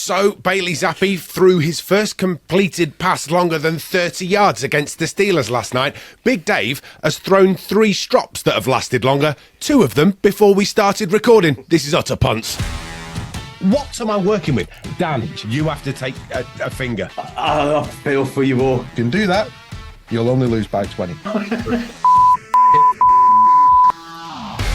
So, Bailey Zappi threw his first completed pass longer than 30 yards against the Steelers last night. Big Dave has thrown 3 strops that have lasted longer, 2 of them before we started recording. This is Utter Punts. What am I working with? Dan, you have to take a finger. I feel for you all. You can do that, you'll only lose by 20.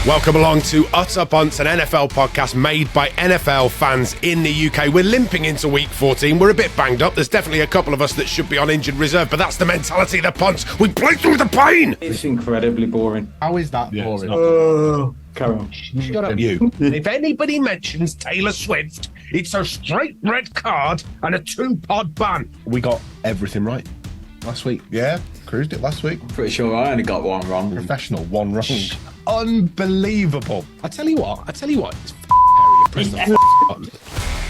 Welcome along to Utter Punts, an NFL podcast made by NFL fans in the UK. We're limping into week 14. We're a bit banged up. There's definitely a couple of us that should be on injured reserve, but that's the mentality of the Punts. We play through the pain. It's incredibly boring. How is that boring? Carry on. Shut up, you. If anybody mentions Taylor Swift, it's a straight red card and a 2-pod ban. We got everything right last week. Yeah, cruised it last week. Pretty sure I only got one wrong. Professional, one wrong. Unbelievable. I tell you what, it's Harry, Preston Wayne.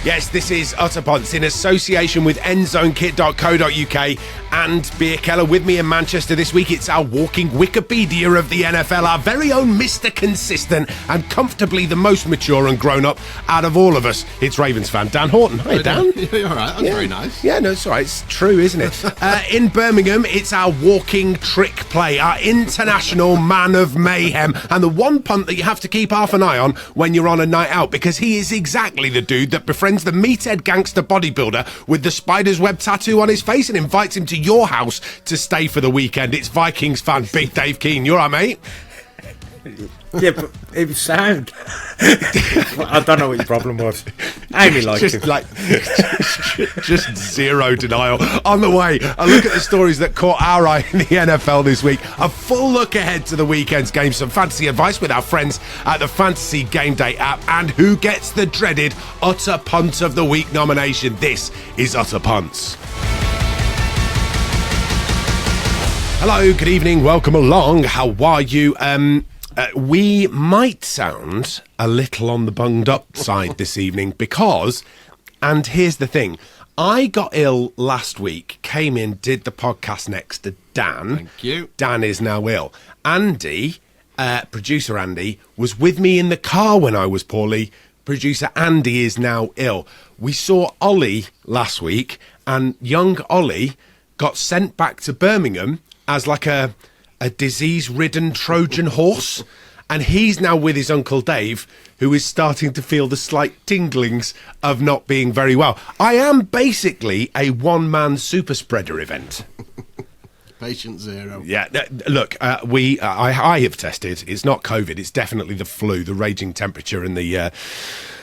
Yes, this is Utter Punts in association with endzonekit.co.uk and Beer Keller. With me in Manchester this week, it's our walking Wikipedia of the NFL, our very own Mr. Consistent and comfortably the most mature and grown up out of all of us. It's Ravens fan Dan Horton. Hi, Dan. You're all right. That's very nice. Yeah, no, it's all right. It's true, isn't it? In Birmingham, it's our walking trick play, our international man of mayhem, and the one punt that you have to keep half an eye on when you're on a night out, because he is exactly the dude that befriends the meathead gangster bodybuilder with the spider's web tattoo on his face and invites him to your house to stay for the weekend. It's Vikings fan Big Dave Keane. You all right, mate? Yeah, but it was sound. I don't know what your problem was. Amy liked just it. Like, just zero denial. On the way, a look at the stories that caught our eye in the NFL this week. A full look ahead to the weekend's game. Some fantasy advice with our friends at the Fantasy Game Day app. And who gets the dreaded Utter Punt of the Week nomination. This is Utter Punts. Hello, good evening. Welcome along. How are you? We might sound a little on the bunged up side this evening because, and here's the thing, I got ill last week, came in, did the podcast next to Dan. Thank you. Dan is now ill. Andy, producer Andy, was with me in the car when I was poorly. Producer Andy is now ill. We saw Ollie last week, and young Ollie got sent back to Birmingham as like a disease-ridden Trojan horse, and he's now with his Uncle Dave, who is starting to feel the slight tinglings of not being very well. I am basically a one-man super spreader event. Patient zero. Yeah, look, I have tested. It's not COVID. It's definitely the flu, the raging temperature, and the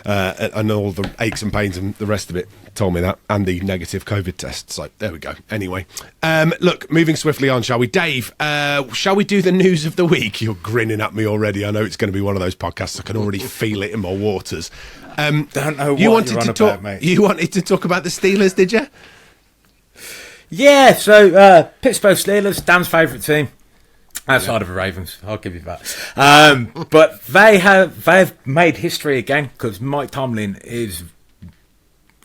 and all the aches and pains and the rest of it. Told me that, and the negative COVID test. So there we go. Anyway, look, moving swiftly on, shall we? Dave, shall we do the news of the week? You're grinning at me already. I know it's going to be one of those podcasts. I can already feel it in my waters. Don't know what you wanted you're to on talk, about, mate. You wanted to talk about the Steelers, did you? Yeah, so Pittsburgh Steelers, Dan's favourite team. Outside of the Ravens, I'll give you that. But they've made history again because Mike Tomlin is,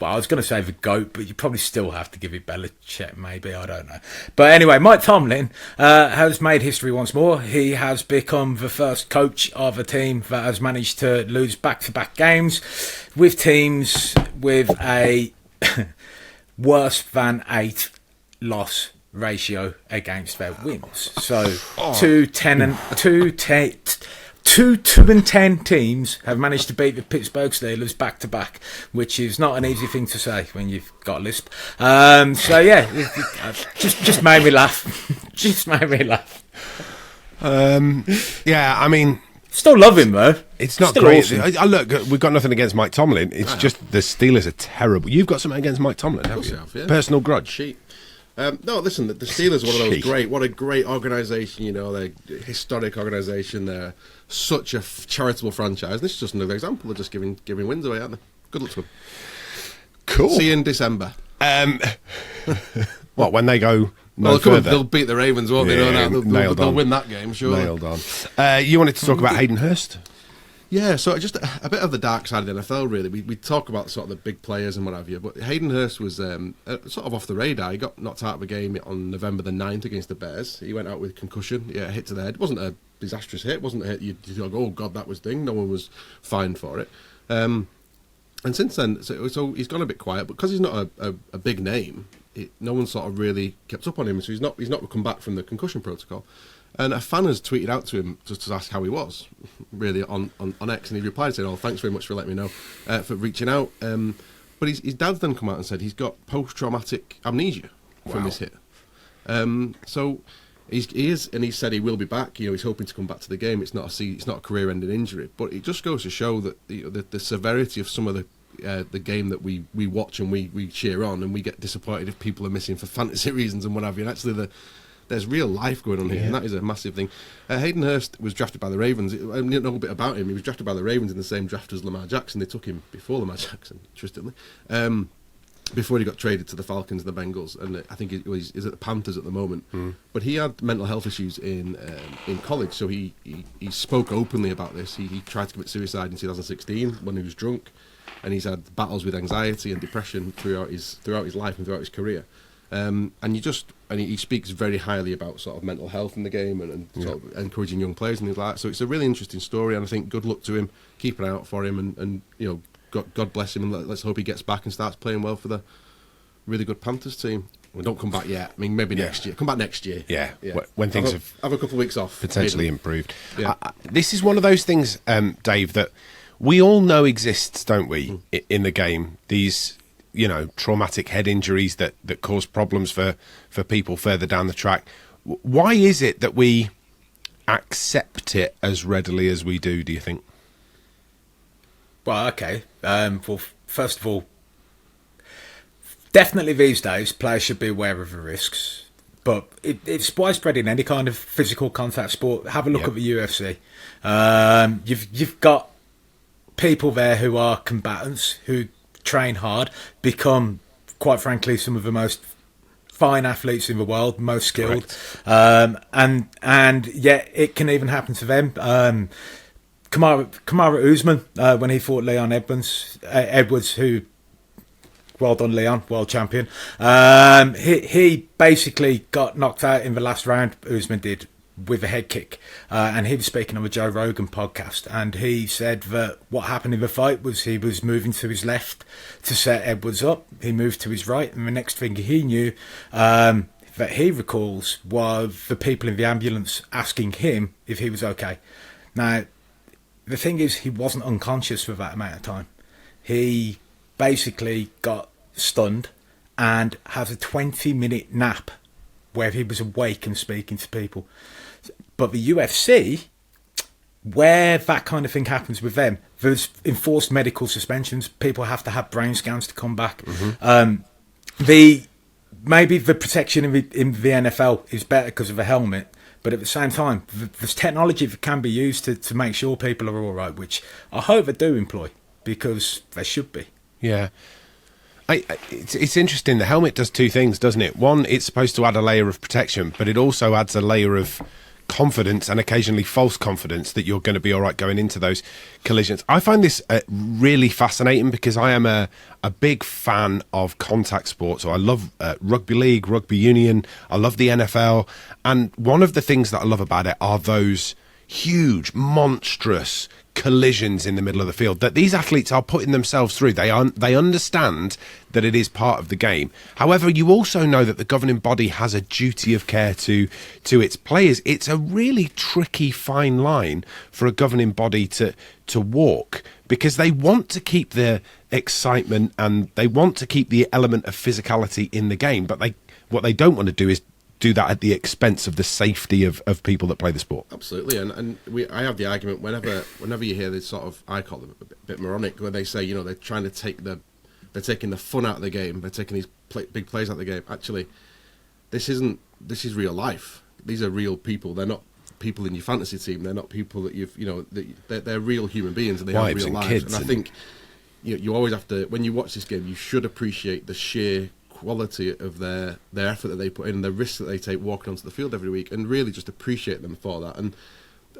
well, I was going to say the GOAT, but you probably still have to give it Belichick, maybe, I don't know. But anyway, Mike Tomlin has made history once more. He has become the first coach of a team that has managed to lose back-to-back games with teams with a worse than 8 loss ratio against their wins. So 2-10 teams have managed to beat the Pittsburgh Steelers back to back, which is not an easy thing to say when you've got a lisp. So yeah, just made me laugh. Just made me laugh. Yeah, I mean, still love him though. It's not still great. Awesome. Look, we've got nothing against Mike Tomlin. It's just the Steelers are terrible. You've got something against Mike Tomlin, haven't you? Yeah. Personal grudge. Cheat. No, listen, the Steelers are one of those what a great organisation, you know, they're a historic organisation, they're such a charitable franchise. This is just another example of just giving wins away, aren't they? Good luck to them. Cool. See you in December. What, when they go further? They'll beat the Ravens, won't they? Yeah, They'll win that game, sure. Nailed on. You wanted to talk about Hayden Hursts? Yeah, so just a bit of the dark side of the NFL, really. We talk about sort of the big players and what have you, but Hayden Hursts was sort of off the radar. He got knocked out of a game on November the 9th against the Bears. He went out with concussion, a hit to the head. It wasn't a disastrous hit, it wasn't a hit you'd go, oh God, that was ding. No one was fined for it. And And since then, so he's gone a bit quiet, but because he's not a big name, no one sort of really kept up on him. So he's not come back from the concussion protocol. And a fan has tweeted out to him just to ask how he was, really, on X, and he replied saying, "Oh, thanks very much for letting me know, for reaching out." But his dad's then come out and said he's got post-traumatic amnesia from this hit. So he is, and he said he will be back. He's hoping to come back to the game. It's not a career-ending injury, but it just goes to show that the severity of some of the game that we watch and we cheer on, and we get disappointed if people are missing for fantasy reasons and what have you. And actually, there's real life going on here, and that is a massive thing. Hayden Hursts was drafted by the Ravens. I didn't know a bit about him. He was drafted by the Ravens in the same draft as Lamar Jackson. They took him before Lamar Jackson, interestingly, before he got traded to the Falcons and the Bengals. And I think he's at the Panthers at the moment. But he had mental health issues in college, so he spoke openly about this. He tried to commit suicide in 2016 when he was drunk, and he's had battles with anxiety and depression throughout his life and throughout his career. And he speaks very highly about sort of mental health in the game and sort of encouraging young players and things like that. So it's a really interesting story, and I think good luck to him. Keep an eye out for him, and God bless him, and let's hope he gets back and starts playing well for the really good Panthers team. Well, don't come back yet. I mean, maybe next year. Come back next year. Yeah. When things have a couple of weeks off, potentially improved. Yeah. This is one of those things, Dave, that we all know exists, don't we, in the game? These traumatic head injuries that cause problems for people further down the track. Why is it that we accept it as readily as we do you think? Well, okay. Well, first of all, definitely these days, players should be aware of the risks. But it's widespread in any kind of physical contact sport. Have a look at the UFC. You've got people there who are combatants, who train hard, become, quite frankly, some of the most fine athletes in the world, most skilled, and yet it can even happen to them. Kamaru Usman, when he fought Leon Edwards, who, well done Leon, world champion, he basically got knocked out in the last round, Usman did, with a head kick, and he was speaking on the Joe Rogan podcast, and he said that what happened in the fight was he was moving to his left to set Edwards up. He moved to his right, and the next thing he knew, that he recalls, was the people in the ambulance asking him if he was okay. Now, the thing is, he wasn't unconscious for that amount of time. He basically got stunned and has a 20-minute nap where he was awake and speaking to people. But the UFC, where that kind of thing happens with them, there's enforced medical suspensions. People have to have brain scans to come back. Maybe the protection in the NFL is better because of a helmet, but at the same time, there's technology that can be used to make sure people are all right, which I hope they do employ, because they should be. Yeah. It's interesting. The helmet does two things, doesn't it? One, it's supposed to add a layer of protection, but it also adds a layer of confidence, and occasionally false confidence, that you're going to be all right going into those collisions. I find this really fascinating because I am a big fan of contact sports. So I love rugby league, rugby union. I love the NFL. And one of the things that I love about it are those huge, monstrous collisions in the middle of the field that these athletes are putting themselves through. They understand that it is part of the game. However, you also know that the governing body has a duty of care to its players. It's a really tricky fine line for a governing body to walk, because they want to keep the excitement and they want to keep the element of physicality in the game, but what they don't want to do is do that at the expense of the safety of people that play the sport. Absolutely, and I have the argument whenever you hear this sort of, I call them a bit moronic, where they say, they're trying to they're taking the fun out of the game, they're taking these big plays out of the game. Actually, this is real life. These are real people. They're not people in your fantasy team. They're not people that they're real human beings, and they have real lives. Kids and I think you always have to, when you watch this game, you should appreciate the sheer quality of their effort that they put in, the risks that they take walking onto the field every week, and really just appreciate them for that, and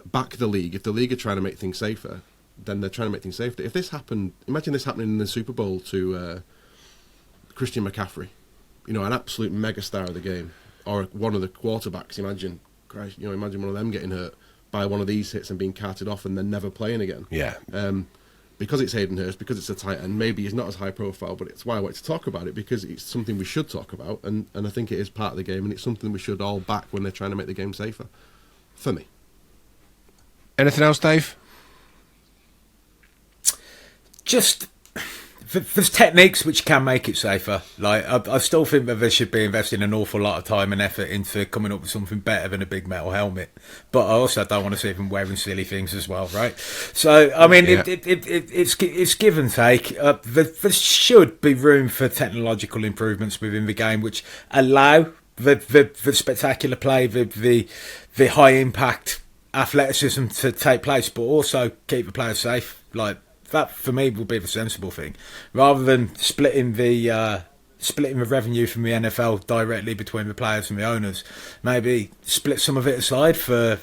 back the league. If the league are trying to make things safer, then they're trying to make things safer. If this happened, imagine this happening in the Super Bowl to Christian McCaffrey, an absolute megastar of the game, or one of the quarterbacks. Imagine one of them getting hurt by one of these hits and being carted off and then never playing again. Yeah. because it's Hayden Hursts, because it's a tight end, maybe he's not as high profile, but it's why I want to talk about it, because it's something we should talk about, and I think it is part of the game, and it's something we should all back when they're trying to make the game safer. For me. Anything else, Dave? Just there's techniques which can make it safer. Like I still think that they should be investing an awful lot of time and effort into coming up with something better than a big metal helmet. But I also don't want to see them wearing silly things as well, right? So I mean, it's give and take. There should be room for technological improvements within the game, which allow the spectacular play, the high impact athleticism to take place, but also keep the players safe. Like. That for me would be the sensible thing, rather than splitting the revenue from the NFL directly between the players and the owners. Maybe split some of it aside for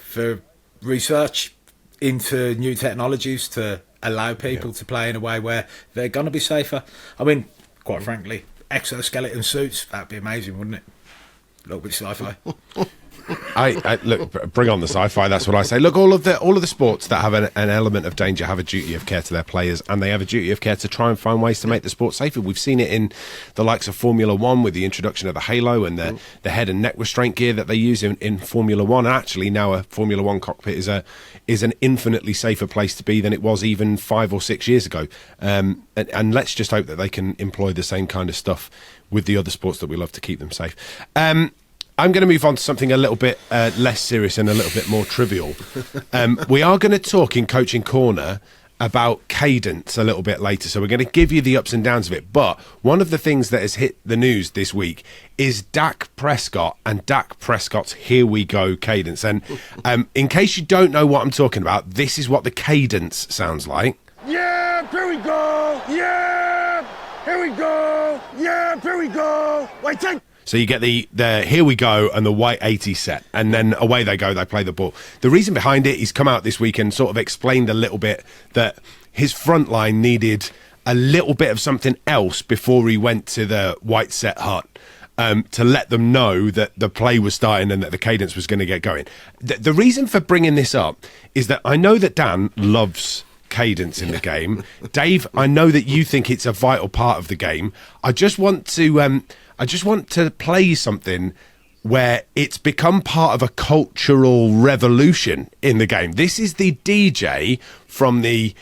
research into new technologies to allow people to play in a way where they're going to be safer. I mean, quite frankly, exoskeleton suits, that'd be amazing, wouldn't it? A little bit sci-fi. I look, bring on the sci-fi. That's what I say. Look, all of the sports that have an element of danger have a duty of care to their players, and they have a duty of care to try and find ways to make the sport safer. We've seen it in the likes of Formula One with the introduction of the halo and the head and neck restraint gear that they use in Formula One. And actually, now a Formula One cockpit is an infinitely safer place to be than it was even 5 or 6 years ago. And let's just hope that they can employ the same kind of stuff with the other sports that we love to keep them safe. I'm going to move on to something a little bit less serious and a little bit more trivial. We are going to talk in Coaching Corner about Cadence a little bit later, so we're going to give you the ups and downs of it. But one of the things that has hit the news this week is Dak Prescott and Dak Prescott's Here We Go Cadence. And in case you don't know what I'm talking about, this is what the cadence sounds like. Yeah, here we go. Yeah, here we go. Yeah, here we go. Wait, take. So you get the Here We Go and the White 80 set, and then away they go, they play the ball. The reason behind it, he's come out this week and sort of explained a little bit that his front line needed a little bit of something else before he went to the White set hut to let them know that the play was starting and that the cadence was going to get going. The reason for bringing this up is that I know that Dan loves cadence in the game. Dave, I know that you think it's a vital part of the game. I just want to play something where it's become part of a cultural revolution in the game. This is the DJ from the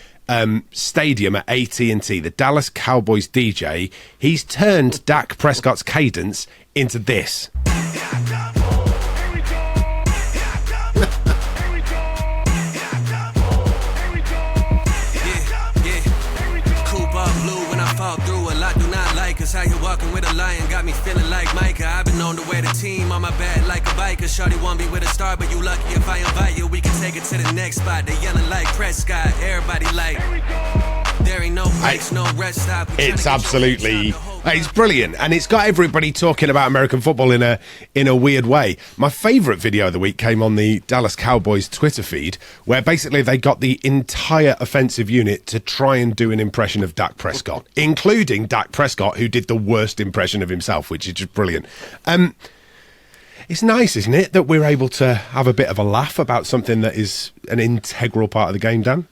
stadium at AT&T, the Dallas Cowboys DJ. He's turned Dak Prescott's cadence into this. Cause how you walking with a lion got me feeling like Micah. I've been known to wear the team on my back like a biker. Shorty want me with a star, but you lucky if I invite you. We can take it to the next spot. They yelling like Prescott. Everybody like, there ain't no breaks, no rest stop. It's absolutely, it's brilliant, and it's got everybody talking about American football in a weird way. My favourite video of the week came on the Dallas Cowboys Twitter feed, where basically they got the entire offensive unit to try and do an impression of Dak Prescott, including Dak Prescott, who did the worst impression of himself, which is just brilliant. It's nice, isn't it, that we're able to have a bit of a laugh about something that is an integral part of the game, Dan?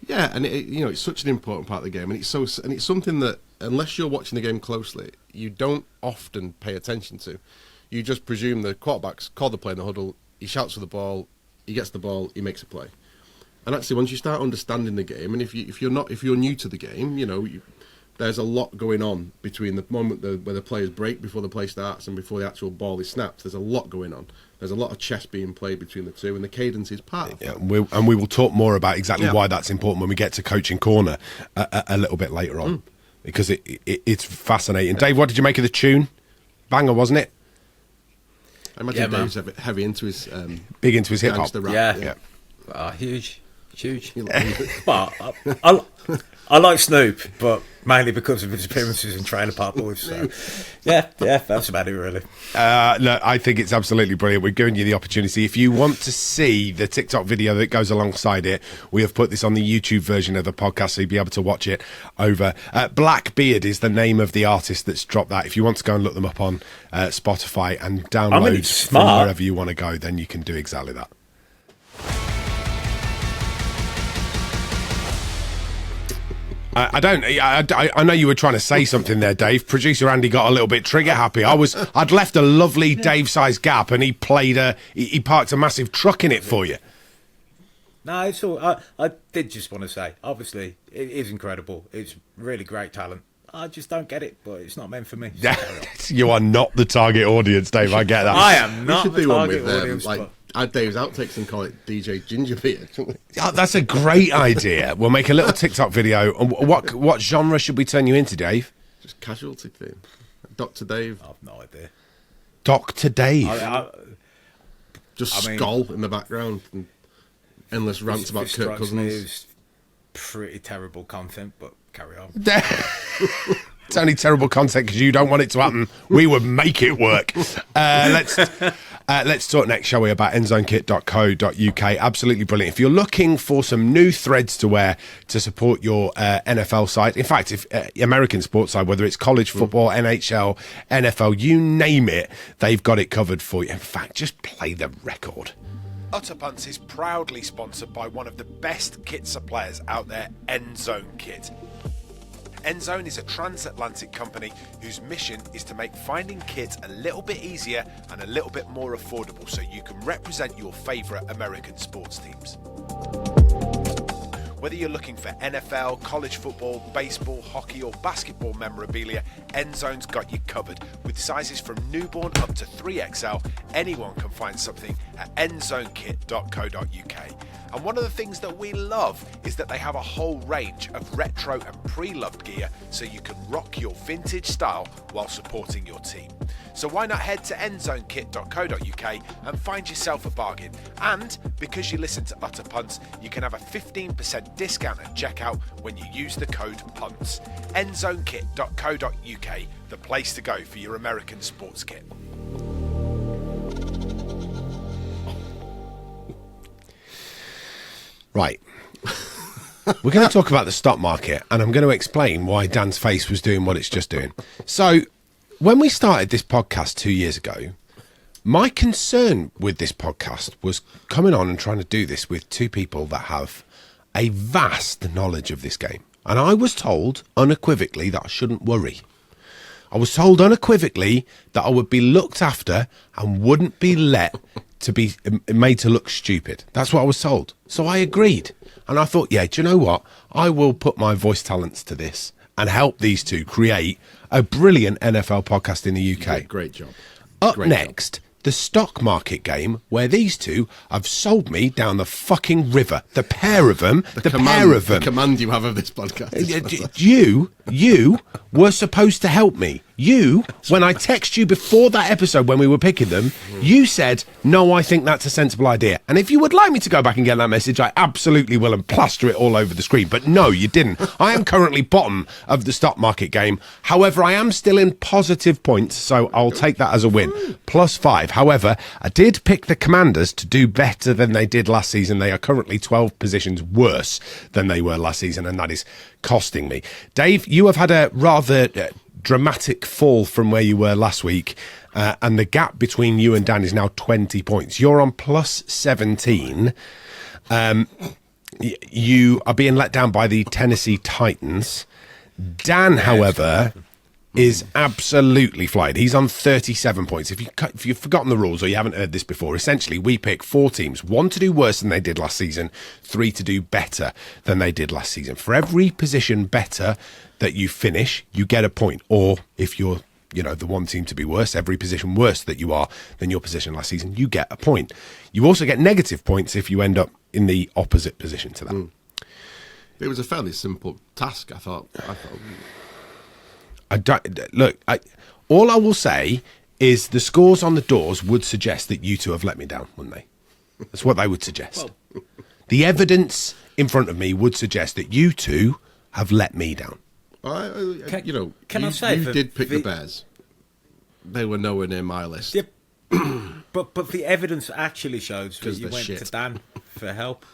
Yeah, and it's such an important part of the game, and it's something that unless you're watching the game closely, you don't often pay attention to. You just presume the quarterback's called the play in the huddle, he shouts for the ball, he gets the ball, he makes a play. And actually, once you start understanding the game, and if you're new to the game, there's a lot going on between the moment where the players break before the play starts and before the actual ball is snapped. There's a lot going on. There's a lot of chess being played between the two, and the cadence is part of that. And we will talk more about exactly why that's important when we get to Coaching Corner a little bit later on, because it's fascinating. Dave, what did you make of the tune? Banger, wasn't it? I imagine Dave's heavy into his big into his hip hop. Yeah. Huge. But I like Snoop, but mainly because of his appearances in Trailer Park Boys. So. Yeah, that's about it, really. Look, I think it's absolutely brilliant. We're giving you the opportunity. If you want to see the TikTok video that goes alongside it, we have put this on the YouTube version of the podcast, so you'll be able to watch it over. Blackbeard is the name of the artist that's dropped that. If you want to go and look them up on Spotify and download from wherever you want to go, then you can do exactly that. I don't. I know you were trying to say something there, Dave. Producer Andy got a little bit trigger happy. I'd left a lovely Dave-sized gap, and he parked a massive truck in it for you. No, it's all. I did just want to say, obviously, it is incredible. It's really great talent. I just don't get it, but it's not meant for me. So You are not the target audience, Dave. I get that. I am We not should the do one target with audience. like add Dave's outtakes and call it DJ Gingerbeer. Oh, that's a great idea. We'll make a little TikTok video. And what genre should we turn you into, Dave? Just casualty theme. Dr. Dave. I've no idea. Dr. Dave. Just I mean- Skull in the background. And endless rants about This Kirk strikes me Cousins. as pretty terrible content, but carry on. It's only terrible content because you don't want it to happen. We would make it work. Let's talk next, shall we, about endzonekit.co.uk. Absolutely brilliant. If you're looking for some new threads to wear to support your NFL side, in fact, if American sports side, whether it's college football, NHL, NFL, you name it, they've got it covered for you. In fact, just play the record. Utter Punts is proudly sponsored by one of the best kit suppliers out there, Endzone Kit. Endzone is a transatlantic company whose mission is to make finding kit a little bit easier and a little bit more affordable so you can represent your favourite American sports teams. Whether you're looking for NFL, college football, baseball, hockey or basketball memorabilia, Endzone's got you covered. With sizes from newborn up to 3XL, anyone can find something at endzonekit.co.uk. And one of the things that we love is that they have a whole range of retro and pre-loved gear so you can rock your vintage style while supporting your team. So why not head to endzonekit.co.uk and find yourself a bargain. And because you listen to Utter Punts, you can have a 15% discount at checkout when you use the code PUNTS. endzonekit.co.uk, the place to go for your American sports kit. Right. We're going to talk about the stock market, and I'm going to explain why Dan's face was doing what it's just doing. So, when we started this podcast 2 years ago, my concern with this podcast was coming on and trying to do this with two people that have a vast knowledge of this game. And I was told unequivocally that I shouldn't worry. I was told unequivocally that I would be looked after and wouldn't be let to be made to look stupid. That's what I was told. So I agreed. And I thought, yeah, do you know what? I will put my voice talents to this and help these two create a brilliant NFL podcast in the UK. Great job. Up Great next, the stock market game where these two have sold me down the fucking river. The pair of them. The pair of them. The command you have of this podcast. You were supposed to help me. You, when I text you before that episode when we were picking them, you said, no, I think that's a sensible idea. And if you would like me to go back and get that message, I absolutely will and plaster it all over the screen. But no, you didn't. I am currently bottom of the stock market game. However, I am still in positive points, so I'll take that as a win. +5. However, I did pick the Commanders to do better than they did last season. They are currently 12 positions worse than they were last season, and that is costing me. Dave, you have had a rather dramatic fall from where you were last week, and the gap between you and Dan is now 20 points. You're on +17. You are being let down by the Tennessee Titans. Dan, however, is absolutely flying. He's on 37 points. If you've forgotten the rules or you haven't heard this before, essentially we pick 4 teams, 1 to do worse than they did last season, 3 to do better than they did last season. For every position better that you finish, you get a point. Or if you're, the one team to be worse, every position worse that you are than your position last season, you get a point. You also get negative points if you end up in the opposite position to that. It was a fairly simple task, I thought. All I will say is the scores on the doors would suggest that you two have let me down, wouldn't they? That's what they would suggest. Well, the evidence in front of me would suggest that you two have let me down. Can I say you did pick the Bears. They were nowhere near my list. Yep. but the evidence actually shows that you went to Dan for help.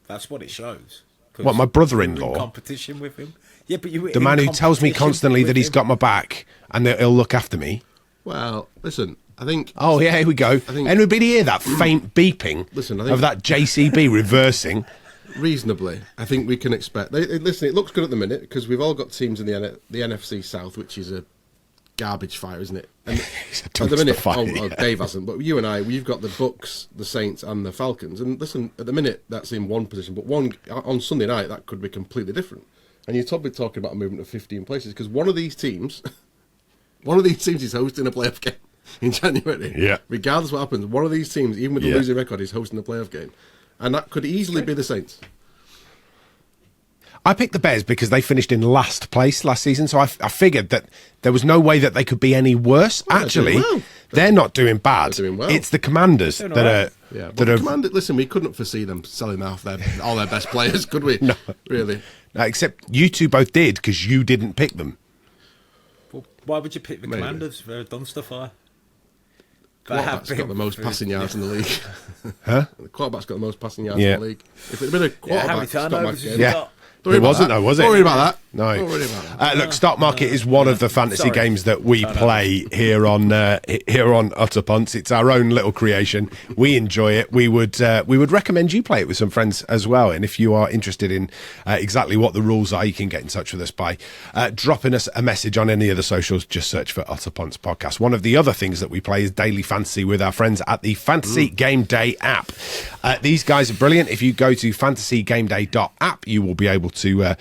That's what it shows. What, my brother-in-law? You were in competition with him. Yeah, but you were the man who tells me constantly that he's got my back and that he'll look after me. Well, listen, I think... Oh, yeah, here we go. Anybody hear that faint beeping of that JCB reversing? reasonably, I think we can expect. Listen, it looks good at the minute because we've all got teams in the NFC South, which is a garbage fire, isn't it? And at the minute, fire, Dave hasn't, but you and I, we've got the Bucks, the Saints, and the Falcons. And listen, at the minute, that's in one position, but on Sunday night, that could be completely different. And you're probably talking about a movement of 15 places because one of these teams is hosting a playoff game in January. Yeah. Regardless of what happens, one of these teams, even with the losing record, is hosting a playoff game. And that could easily be the Saints. I picked the Bears because they finished in last place last season, so I figured that there was no way that they could be any worse. Well, actually, they're not doing bad. They're doing well. It's the Commanders that are... Yeah, but Commanders, listen, we couldn't foresee them selling off all their best players, could we? No. Really? No, except you two both did because you didn't pick them. Well, why would you pick the Commanders? They've done stuff for. Quarterback's got the most passing yards in the league. Huh? The quarterback's got the most passing yards in the league. If it had been a quarterback, how many turnovers game. Yeah. It wasn't, though, was it? Don't worry about that. No. Don't worry about that. Look, Stock Market is one of the fantasy games that we play here on Utter Punts. It's our own little creation. We enjoy it. We would recommend you play it with some friends as well. And if you are interested in exactly what the rules are, you can get in touch with us by dropping us a message on any of the socials. Just search for Utter Punts Podcast. One of the other things that we play is daily fantasy with our friends at the Fantasy Game Day app. These guys are brilliant. If you go to fantasygameday.app, you will be able to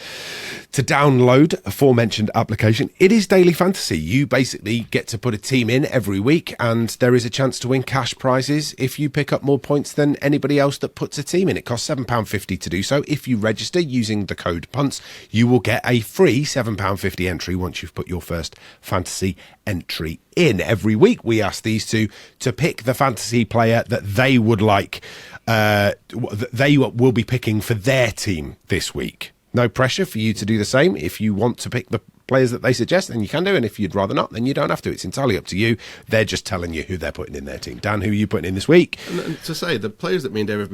download aforementioned application. It is daily fantasy. You basically get to put a team in every week, and there is a chance to win cash prizes if you pick up more points than anybody else that puts a team in. It costs £7.50 to do so. If you register using the code PUNTS, you will get a free £7.50 entry once you've put your first fantasy entry in. Every week we ask these two to pick the fantasy player that they would like, they will be picking for their team this week. No pressure for you to do the same. If you want to pick the players that they suggest, then you can do, and if you'd rather not, then you don't have to. It's entirely up to you. They're just telling you who they're putting in their team. Dan, who are you putting in this week? And to say, the players that me and Dave and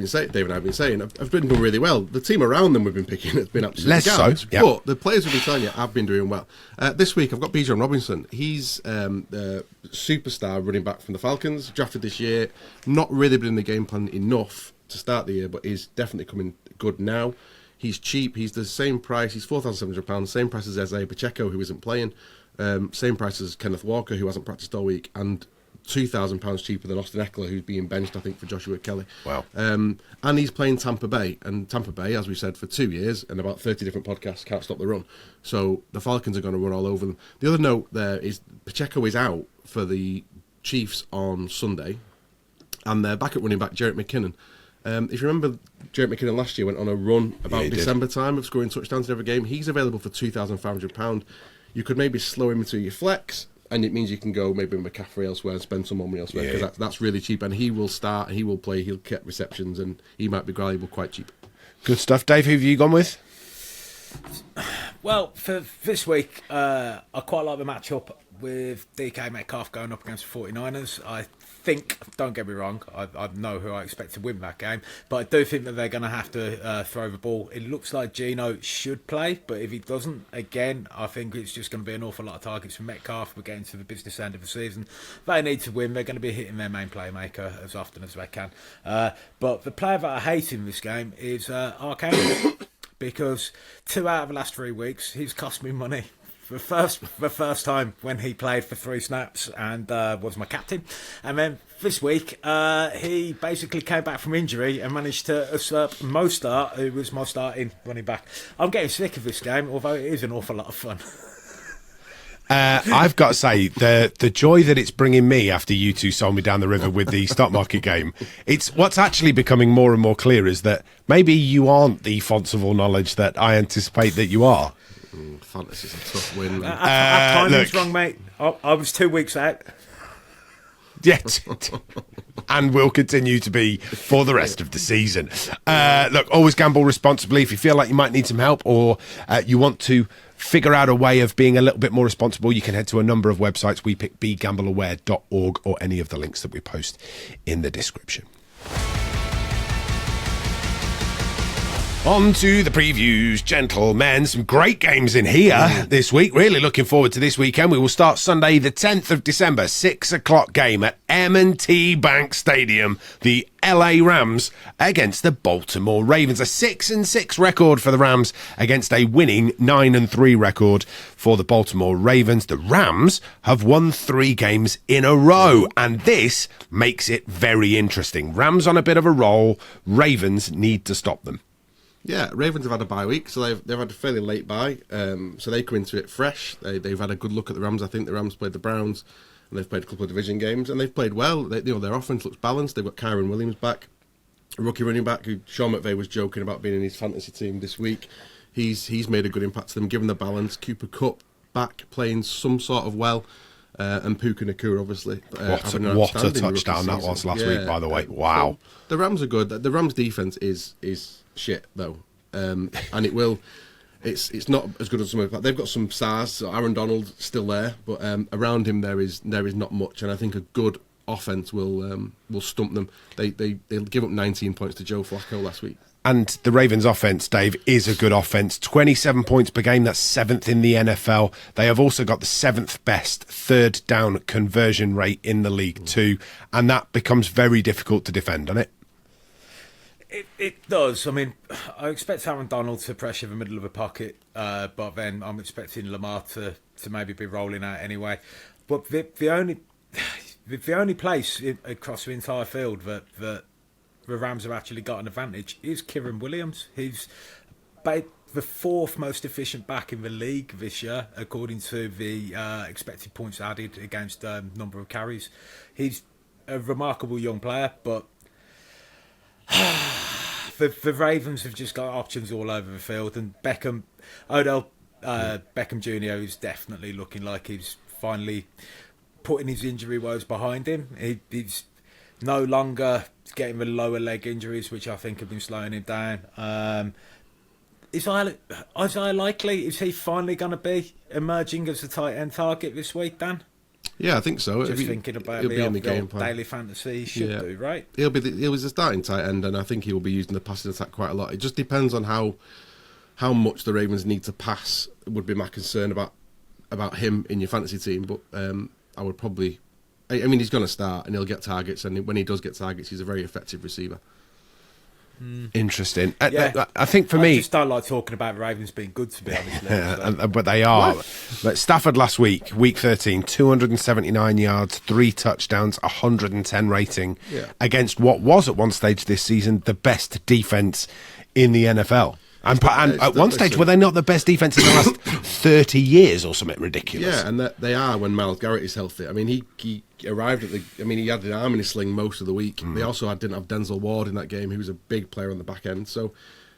I have been saying have been doing really well. The team around them we've been picking has been absolutely garbage. Yeah. But the players we've been telling you have been doing well. This week I've got Bijan Robinson. He's the superstar running back from the Falcons, drafted this year. Not really been in the game plan enough to start the year, but is definitely coming good now. He's cheap. He's the same price. He's £4,700. Same price as Isaiah Pacheco, who isn't playing. Same price as Kenneth Walker, who hasn't practiced all week. And £2,000 cheaper than Austin Eckler, who's being benched, I think, for Joshua Kelly. Wow. And he's playing Tampa Bay. And Tampa Bay, as we said, for 2 years and about 30 different podcasts, can't stop the run. So the Falcons are going to run all over them. The other note there is Pacheco is out for the Chiefs on Sunday. And their backup running back, Jerick McKinnon. If you remember, Jerick McKinnon last year went on a run about December time of scoring touchdowns in every game. He's available for £2,500. You could maybe slow him into your flex, and it means you can go maybe McCaffrey elsewhere and spend some more money elsewhere, because that's really cheap. And he will start, he will play, he'll get receptions, and he might be valuable quite cheap. Good stuff. Dave, who have you gone with? Well, for this week, I quite like the matchup with DK Metcalf going up against the 49ers. I think, don't get me wrong, I know who I expect to win that game, but I do think that they're going to have to throw the ball. It looks like Geno should play, but if he doesn't, again, I think it's just going to be an awful lot of targets for Metcalf. We're getting to the business end of the season. They need to win. They're going to be hitting their main playmaker as often as they can. But the player that I hate in this game is Arcane, because 2 out of the last 3 weeks, he's cost me money. The first time when he played for 3 snaps and was my captain. And then this week, he basically came back from injury and managed to usurp Mostert, who was my starting running back. I'm getting sick of this game, although it is an awful lot of fun. I've got to say, the joy that it's bringing me after you two sold me down the river with the stock market game, it's what's actually becoming more and more clear is that maybe you aren't the fonts of all knowledge that I anticipate that you are. Fantasy's a tough win. Timing's wrong, mate. I was 2 weeks out. Yes, and will continue to be for the rest of the season. Look, always gamble responsibly. If you feel like you might need some help or you want to figure out a way of being a little bit more responsible, you can head to a number of websites. We pick begambleaware.org or any of the links that we post in the description. On to the previews, gentlemen. Some great games in here this week. Really looking forward to this weekend. We will start Sunday, the 10th of December, 6 o'clock game at M&T Bank Stadium. The LA Rams against the Baltimore Ravens. A 6-6 record for the Rams against a winning 9-3 record for the Baltimore Ravens. The Rams have won 3 games in a row, and this makes it very interesting. Rams on a bit of a roll. Ravens need to stop them. Yeah, Ravens have had a bye week, so they've had a fairly late bye, so they come into it fresh. They've had a good look at the Rams. I think the Rams played the Browns, and they've played a couple of division games, and they've played well. Their offense looks balanced. They've got Kyron Williams back, a rookie running back who Sean McDermott was joking about being in his fantasy team this week. He's made a good impact to them, given the balance. Cooper Kupp back playing some sort of well, and Puka Nacua obviously. What a touchdown that was last week, by the way. Wow. So the Rams are good. The Rams defense is shit though, and it's not as good as some of them. They've got some stars. So Aaron Donald still there, but around him there is not much, and I think a good offense will stump them. They'll give up 19 points to Joe Flacco last week. And the Ravens offense, Dave, is a good offense. 27 points per game, that's 7th in the NFL. They have also got the 7th best third down conversion rate in the league too, and that becomes very difficult to defend, doesn't it? It does. I mean, I expect Aaron Donald to pressure the middle of a pocket, but then I'm expecting Lamar to maybe be rolling out anyway. But the only place across the entire field that the Rams have actually got an advantage is Kyren Williams. He's the 4th most efficient back in the league this year, according to the expected points added against number of carries. He's a remarkable young player, but the Ravens have just got options all over the field, and Odell Beckham Jr. is definitely looking like he's finally putting his injury woes behind him. He's no longer getting the lower leg injuries, which I think have been slowing him down. Is Isaiah Likely? Is he finally going to be emerging as a tight end target this week, Dan? Yeah, I think so. Just thinking about the game plan. Daily fantasy, he should do, right? He'll be the starting tight end, and I think he will be used in the passing attack quite a lot. It just depends on how much the Ravens need to pass. Would be my concern about him in your fantasy team. But I would probably, I mean, he's going to start and he'll get targets, and when he does get targets, he's a very effective receiver. Interesting. I think for me, I just don't like talking about the Ravens being good, to be honest. But they are. But Stafford last week, week 13, 279 yards, 3 touchdowns, 110 rating against what was at one stage this season the best defense in the NFL. And at one stage, were they not the best defense in the last 30 years or something ridiculous? Yeah, and they are when Myles Garrett is healthy. I mean, he arrived at he had an arm in his sling most of the week. They also didn't have Denzel Ward in that game, who was a big player on the back end. So,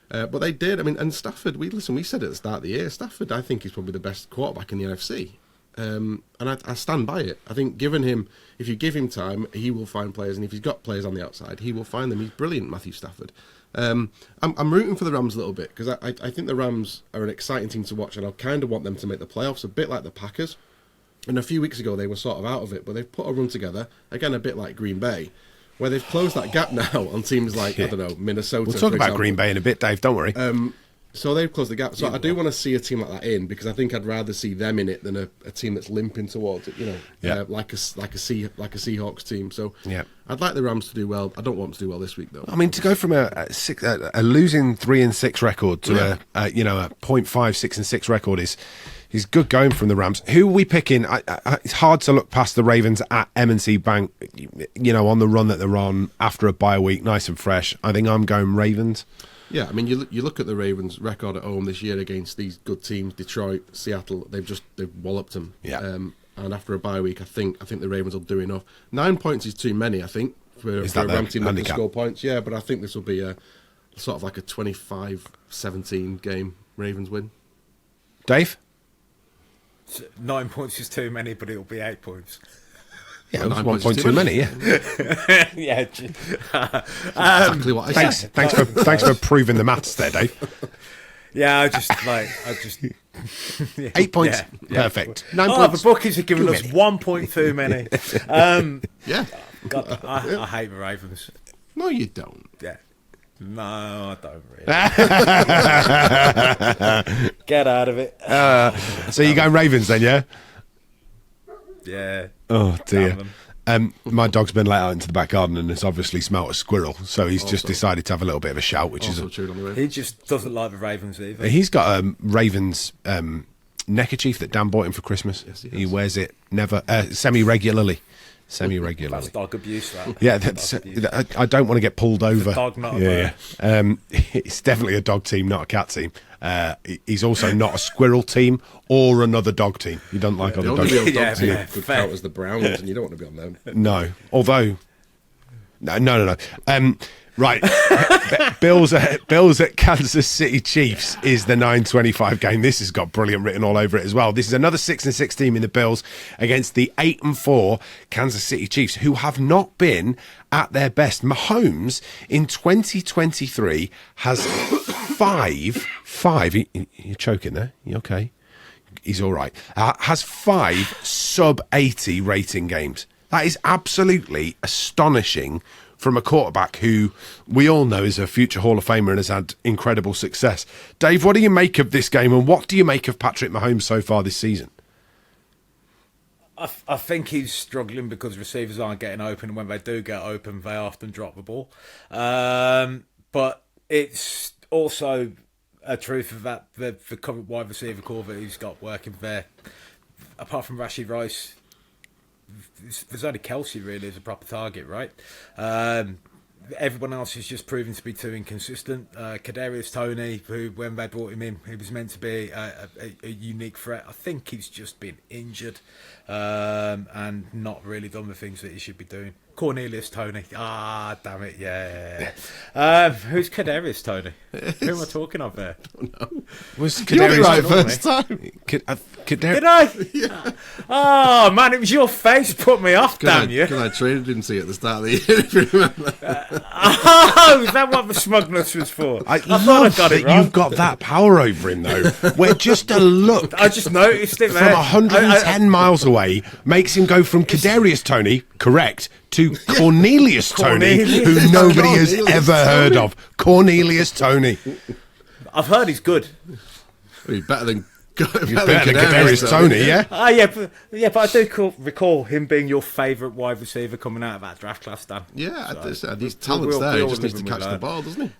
but they did. I mean, and Stafford, we said at the start of the year, Stafford, I think, is probably the best quarterback in the NFC. And I stand by it. I think if you give him time, he will find players, and if he's got players on the outside, he will find them. He's brilliant, Matthew Stafford. I'm rooting for the Rams a little bit, because I think the Rams are an exciting team to watch, and I kind of want them to make the playoffs, a bit like the Packers. And a few weeks ago they were sort of out of it, but they've put a run together, again a bit like Green Bay, where they've closed that gap now on teams like, I don't know, Minnesota. We'll talk about Green Bay in a bit, Dave, don't worry. So they've closed the gap. So I do want to see a team like that in, because I think I'd rather see them in it than a team that's limping towards it, like a Seahawks team. So I'd like the Rams to do well. I don't want them to do well this week, though. I mean, to go from a losing 3-6 record to a 0.5 6-6 record is good going from the Rams. Who are we picking? It's hard to look past the Ravens at M&T Bank, on the run that they're on after a bye week, nice and fresh. I think I'm going Ravens. Yeah, I mean, you look at the Ravens' record at home this year against these good teams, Detroit, Seattle. They've walloped them. Yeah. And after a bye week, I think the Ravens will do enough. 9 points is too many, I think, for a Ram team that can score points. Yeah, but I think this will be a sort of like a 25-17 game. Ravens win. Dave? 9 points is too many, but it'll be 8 points. Yeah, 1 point too many. Yeah. Yeah. Exactly what I said. Thanks for proving the maths there, Dave. Yeah, I just 8 points. Yeah. Perfect. 9 points. The bookies are giving us 1 point too many. Yeah. God, I hate the Ravens. No, you don't. Yeah. No, I don't really. Get out of it. So you going Ravens then, yeah? Yeah. Oh dear. Damn My dog's been let out into the back garden and has obviously smelt a squirrel, so he's just decided to have a little bit of a shout, which is Also chewed on the way. He just doesn't like the Ravens either. he's got a Ravens neckerchief that Dan bought him for Christmas. Yes, he he has. wears it semi-regularly. That's dog abuse, that. Yeah, That's dog abuse. I don't want to get pulled over. dog, not a yeah. It's definitely a dog team, not a cat team. He's also not a squirrel team or another dog team. You don't like The other only dog real dog Yeah, team yeah, could fair. count as the Browns, and you don't want to be on them. No, although no. Right, Bills at Kansas City Chiefs is the 9:25 game. This has got brilliant written all over it as well. This is another 6-6 team in the Bills against the 8-4 Kansas City Chiefs, who have not been at their best. Mahomes in 2023 has five. You're choking there. You okay? He's all right. Has 5 sub-80 rating games. That is absolutely astonishing from a quarterback who we all know is a future Hall of Famer and has had incredible success. Dave, what do you make of this game, and what do you make of Patrick Mahomes so far this season? I think he's struggling because receivers aren't getting open, and when they do get open, they often drop the ball. But it's also a truth of that the current wide receiver core that he's got working there, apart from Rashid Rice, there's only Kelsey really as a proper target, right? Everyone else is just proving to be too inconsistent. Kadarius Toney, who when they brought him in, he was meant to be a unique threat. I think he's just been injured and not really done the things that he should be doing. Cornelius Toney. Damn it, yeah. Who's Kadarius Toney? Who am I talking of there? Was You got it right Kadarius first time. Did I? Yeah. Oh, man, it was your face put me off, damn you. Because I traded him to you at the start of the year, if you remember. Oh, is that what the smugness was for? I thought I love got that it wrong. you've got that power over him, though, where just a look I just noticed it, from man. 110 miles away makes him go from Kadarius Toney, correct, to Cornelius Toney, Cornelius. who nobody has Cornelius ever heard Toney. of. Cornelius Toney. I've heard he's good. He's better than Better than Kadarius Toney, yeah? But I do recall him being your favourite wide receiver coming out of that draft class, Dan. Yeah, So, his talent's we there. He all just needs live to and we catch the learn. ball, doesn't he?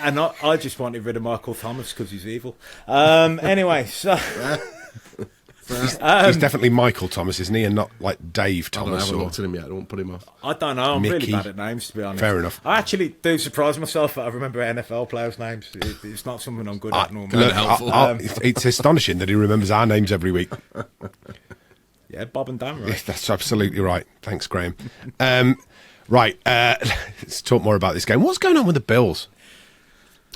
And I just wanted rid of Michael Thomas because he's evil. Anyway, so He's definitely Michael Thomas, isn't he? And not like Dave I Thomas. haven't Or... looked at him yet. I won't put him off. I don't know. I'm Mickey. really bad at names, to be honest. Fair enough. I actually do surprise myself that I remember NFL players' names. It's not something I'm good at normally. Look, helpful. it's astonishing that he remembers our names every week. Yeah, Bob and Dan, right? That's absolutely right. Thanks, Graham. Right, let's talk more about this game. What's going on with the Bills?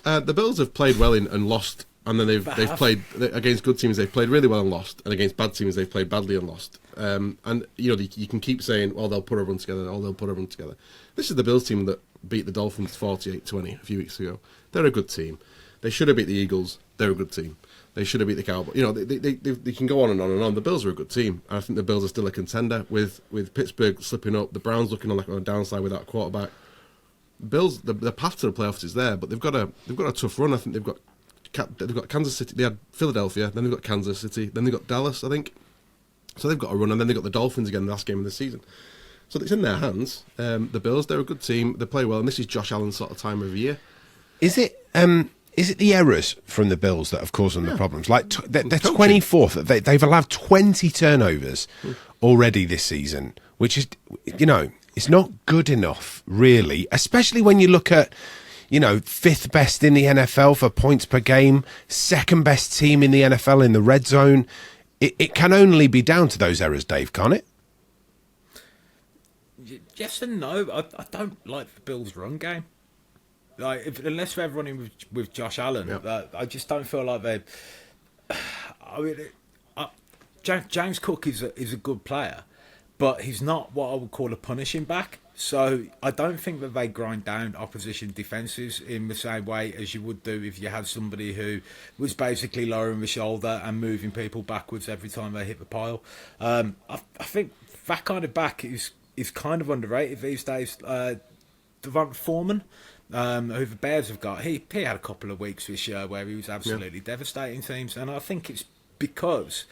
The Bills have played well and lost, and then they've played against good teams. They've played really well and lost, and against bad teams they've played badly and lost. And you know you can keep saying, "Oh, they'll put everyone together. Oh, they'll put everyone together." This is the Bills team that beat the Dolphins 48-20 a few weeks ago. They're a good team. They should have beat the Eagles. They're a good team. They should have beat the Cowboys. You know, they can go on and on and on. The Bills are a good team. I think the Bills are still a contender with Pittsburgh slipping up. The Browns looking on a downside without a quarterback. Bills, the path to the playoffs is there, but they've got a tough run. I think they've got Kansas City. They had Philadelphia, then they've got Kansas City, then they've got Dallas, I think. So they've got a run, and then they've got the Dolphins again, the last game of the season. So it's in their hands. The Bills, they're a good team. They play well, and this is Josh Allen's sort of time of year. Is it the errors from the Bills that have caused them the problems? Like they're Coaching. 24th. They've allowed 20 turnovers already this season, which is, you know, it's not good enough, really. Especially when you look at, you know, 5th best in the NFL for points per game, 2nd best team in the NFL in the red zone. It can only be down to those errors, Dave, can't it? Yes and no. I don't like the Bills' run game. Like, unless they're running with Josh Allen, I just don't feel like they. I mean, James Cook is a good player, but he's not what I would call a punishing back. So I don't think that they grind down opposition defences in the same way as you would do if you had somebody who was basically lowering the shoulder and moving people backwards every time they hit the pile. I think that kind of back is kind of underrated these days. Devonta Foreman, who the Bears have got, he had a couple of weeks this year where he was absolutely devastating teams, and I think it's because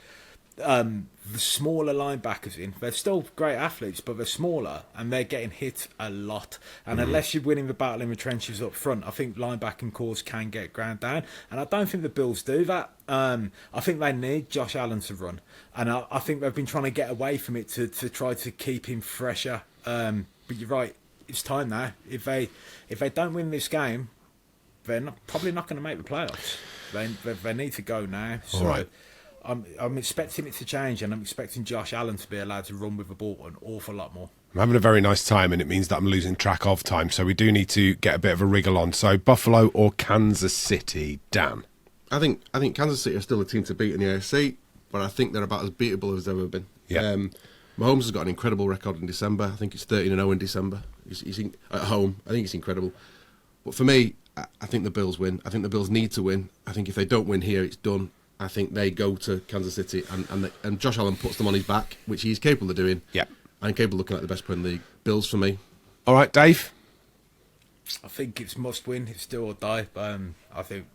the smaller linebackers they're still great athletes, but they're smaller and they're getting hit a lot. And unless you're winning the battle in the trenches up front, I think linebacking cores can get ground down. And I don't think the Bills do that. I think they need Josh Allen to run, and I think they've been trying to get away from it to try to keep him fresher. But you're right, it's time now. If they don't win this game, they're probably not going to make the playoffs. They need to go now. So. All right. I'm expecting it to change, and I'm expecting Josh Allen to be allowed to run with the ball an awful lot more. I'm having a very nice time, and it means that I'm losing track of time, so we do need to get a bit of a wriggle on. So Buffalo or Kansas City, Dan? I think Kansas City are still a team to beat in the AFC, but I think they're about as beatable as they've ever been. Yeah. Mahomes has got an incredible record in December. I think it's 13-0 in December. He's at home. I think it's incredible. But for me, I think the Bills win. I think the Bills need to win. I think if they don't win here, it's done. I think they go to Kansas City and Josh Allen puts them on his back, which he's capable of doing. Yeah. I'm capable of looking at the best player in the league. Bills for me. All right, Dave? I think it's must win. It's do or die. I think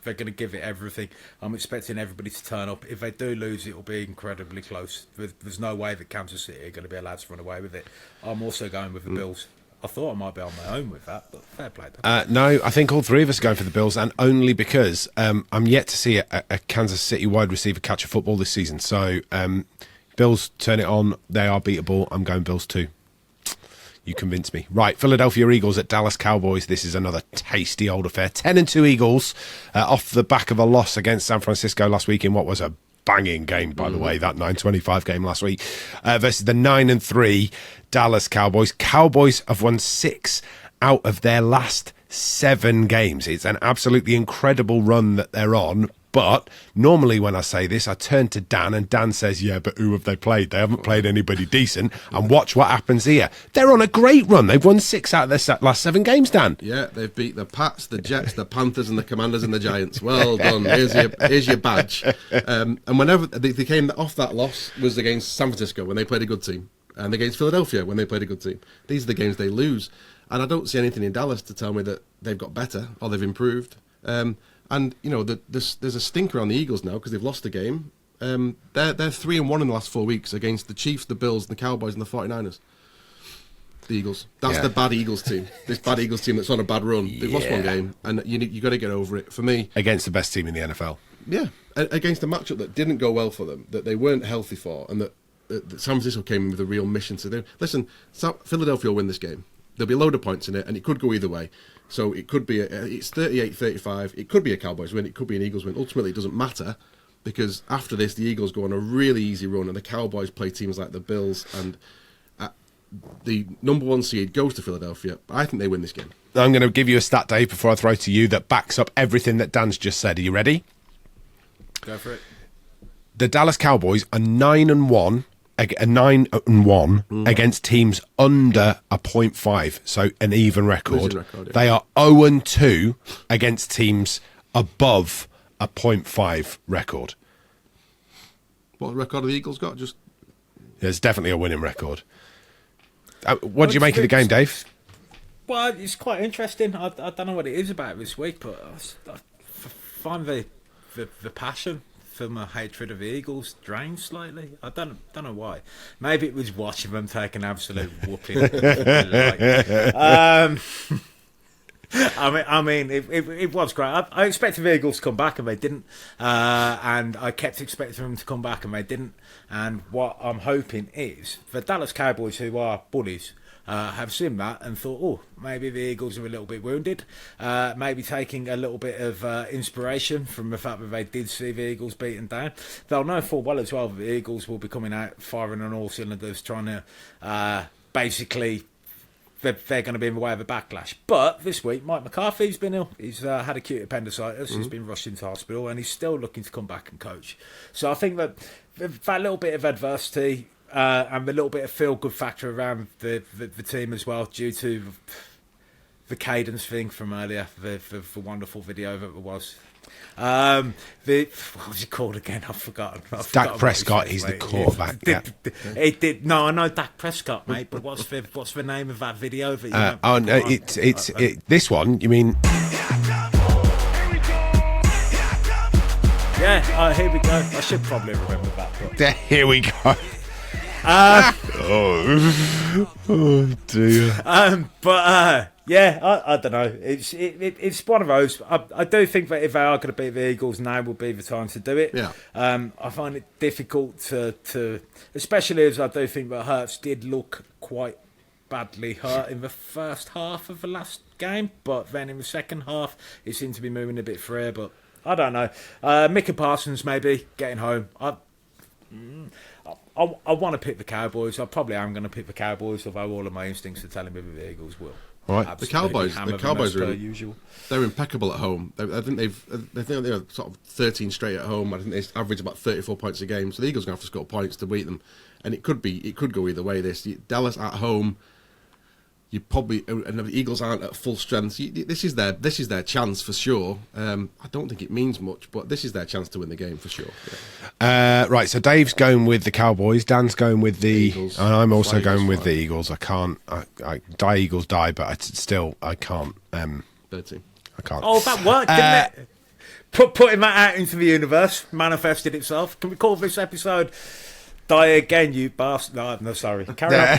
they're going to give it everything. I'm expecting everybody to turn up. If they do lose, it'll be incredibly close. There's no way that Kansas City are going to be allowed to run away with it. I'm also going with the Bills. I thought I might be on my own with that, but fair play. No, I think all three of us are going for the Bills, and only because I'm yet to see a Kansas City wide receiver catch a football this season. So Bills, turn it on. They are beatable. I'm going Bills too. You convinced me. Right, Philadelphia Eagles at Dallas Cowboys. This is another tasty old affair. 10-2 Eagles off the back of a loss against San Francisco last week in what was a banging game, by the way, that 9-25 game last week, versus the 9-3 Dallas Cowboys. Cowboys have won 6 out of their last 7 games. It's an absolutely incredible run that they're on. But normally when I say this, I turn to Dan and Dan says, yeah, but who have they played? They haven't played anybody decent. And watch what happens here. They're on a great run. They've won 6 out of their last 7 games, Dan. Yeah, they've beat the Pats, the Jets, the Panthers and the Commanders and the Giants. Well done. Here's your badge. And whenever they came off that loss was against San Francisco when they played a good team. And against Philadelphia when they played a good team. These are the games they lose. And I don't see anything in Dallas to tell me that they've got better or they've improved. And, you know, there's a stinker on the Eagles now because they've lost a game. They're 3-1 in the last 4 weeks against the Chiefs, the Bills, the Cowboys and the 49ers. The Eagles. That's the bad Eagles team. This bad Eagles team that's on a bad run. They've lost one game and you got to get over it. For me... Against the best team in the NFL. Yeah. Against a matchup that didn't go well for them, that they weren't healthy for, and that San Francisco came in with a real mission to do. Listen, Philadelphia will win this game. There'll be a load of points in it, and it could go either way. So it could be, it's 38-35. It could be a Cowboys win. It could be an Eagles win. Ultimately, it doesn't matter because after this, the Eagles go on a really easy run, and the Cowboys play teams like the Bills, and the number 1 seed goes to Philadelphia. I think they win this game. I'm going to give you a stat, Dave, before I throw to you that backs up everything that Dan's just said. Are you ready? Go for it. The Dallas Cowboys are 9-1 against teams under a 0.5, so an even record. Yeah. They are 0-2 against teams above a 0.5 record. What record have the Eagles got? There's definitely a winning record. What do you make of the game, Dave? Well, it's quite interesting. I don't know what it is about this week, but I find the passion for my hatred of the Eagles drained slightly. I don't know why. Maybe it was watching them take an absolute whooping. I mean, it was great. I expected the Eagles to come back and they didn't, and I kept expecting them to come back and they didn't. And what I'm hoping is the Dallas Cowboys, who are bullies, have seen that and thought, oh, maybe the Eagles are a little bit wounded. Maybe taking a little bit of inspiration from the fact that they did see the Eagles beaten down. They'll know full well as well that the Eagles will be coming out firing on all cylinders, trying to basically... They're going to be in the way of a backlash. But this week, Mike McCarthy's been ill. He's had acute appendicitis. He's been rushed into hospital, and he's still looking to come back and coach. So I think that little bit of adversity and the little bit of feel-good factor around the team as well, due to the Cadence thing from earlier, the wonderful video that it was. What was he called again? I've forgotten. Dak Prescott, he's the quarterback. No, I know Dak Prescott, mate. But what's the name of that video? This one. You mean? Yeah. Here we go. I should probably remember that. But. Here we go. Oh dear. I don't know. It's one of those. I do think that if they are going to beat the Eagles, now will be the time to do it. Yeah. I find it difficult to especially as I do think that Hurts did look quite badly hurt in the first half of the last game, but then in the second half it seemed to be moving a bit freer. But I don't know. Micah Parsons maybe getting home. I want to pick the Cowboys. I probably am going to pick the Cowboys, although all of my instincts are telling me that the Eagles will. Right. The Cowboys are usual. They're impeccable at home. I think they're sort of 13 straight at home. I think they average about 34 points a game. So the Eagles are going to have to score points to beat them, and it could go either way. Dallas at home. You probably, and the Eagles aren't at full strength. This is their chance for sure. I don't think it means much, but this is their chance to win the game for sure. Yeah. Right, so Dave's going with the Cowboys. Dan's going with the Eagles. And I'm also going with the Eagles. I can't. I die Eagles die, but I can't. 13. I can't. Oh, that worked, didn't it? Putting that out into the universe manifested itself. Can we call this episode? Die again, you bastard. No, sorry. Carry on.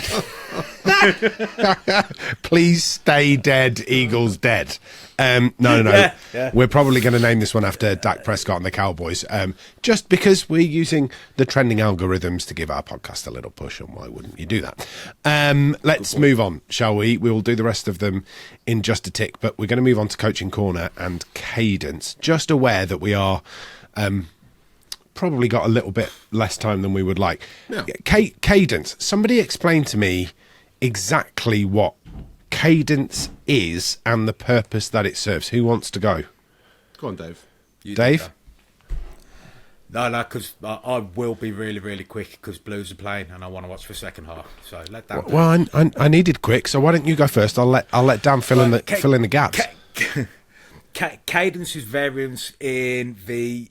Please stay dead, Eagles dead. No. Yeah. We're probably going to name this one after Dak Prescott and the Cowboys, just because we're using the trending algorithms to give our podcast a little push, and why wouldn't you do that? Let's move on, shall we? We will do the rest of them in just a tick, but we're going to move on to Coaching Corner and Cadence. Just aware that we are... probably got a little bit less time than we would like. Yeah. Cadence. Somebody explain to me exactly what Cadence is and the purpose that it serves. Who wants to go? Go on, Dave. Dave? No, because I will be really, really quick because Blues are playing and I want to watch the second half. So let Dan. Well, I needed quick, so why don't you go first? I'll let Dan fill in the gaps. Cadence's variance in the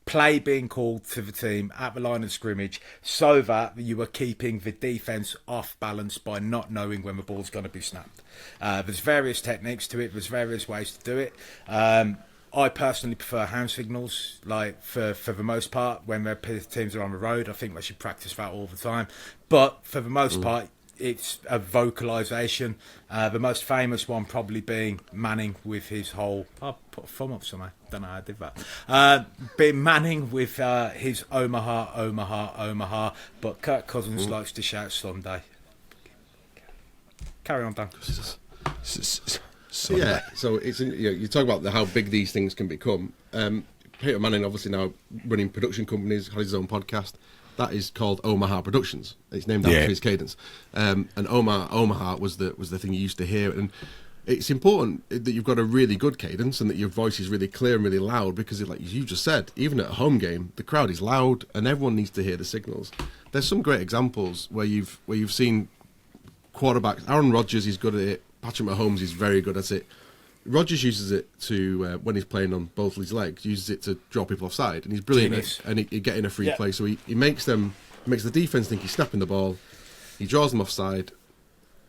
play being called to the team at the line of scrimmage so that you are keeping the defence off balance by not knowing when the ball's going to be snapped. There's various techniques to it. There's various ways to do it. I personally prefer hand signals, like for the most part, when their teams are on the road. I think they should practice that all the time. But for the most part, it's a vocalisation. The most famous one probably being Manning with his whole... I'll put a thumb up somewhere. Don't know how I did that. Being Manning with his Omaha, Omaha, Omaha. But Kirk Cousins likes to shout Sunday. Carry on, Dan. Yeah, so it's you talk about how big these things can become. Peter Manning, obviously now running production companies, has his own podcast. That is called Omaha Productions. It's named after his Cadence. And Omaha was the thing you used to hear. And it's important that you've got a really good cadence and that your voice is really clear and really loud because, like you just said, even at a home game, the crowd is loud and everyone needs to hear the signals. There's some great examples where you've seen quarterbacks. Aaron Rodgers is good at it. Patrick Mahomes is very good at it. Rodgers uses it to, when he's playing on both his legs, uses it to draw people offside, and he's brilliant at it, and he getting a free play. So he makes the defense think he's snapping the ball, he draws them offside,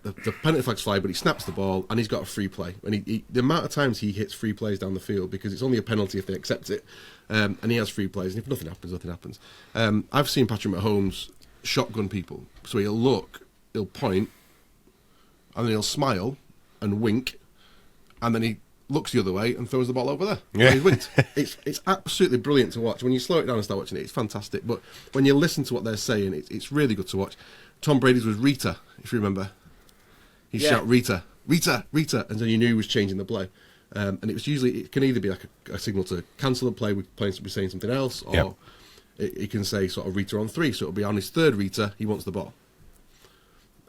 the penalty flags fly, but he snaps the ball, and he's got a free play. And the amount of times he hits free plays down the field, because it's only a penalty if they accept it, and he has free plays, and if nothing happens. I've seen Patrick Mahomes shotgun people, so he'll point, and then he'll smile and wink, and then he looks the other way and throws the ball over there. Yeah. He wins. It's absolutely brilliant to watch. When you slow it down and start watching it, it's fantastic. But when you listen to what they're saying, it's really good to watch. Tom Brady's was Rita, if you remember. He'd shout Rita, Rita, Rita, and so you knew he was changing the play. And it was usually, it can either be like a signal to cancel the play with playing to be saying something else, or it can say sort of Rita on 3, so it'll be on his third Rita, he wants the ball.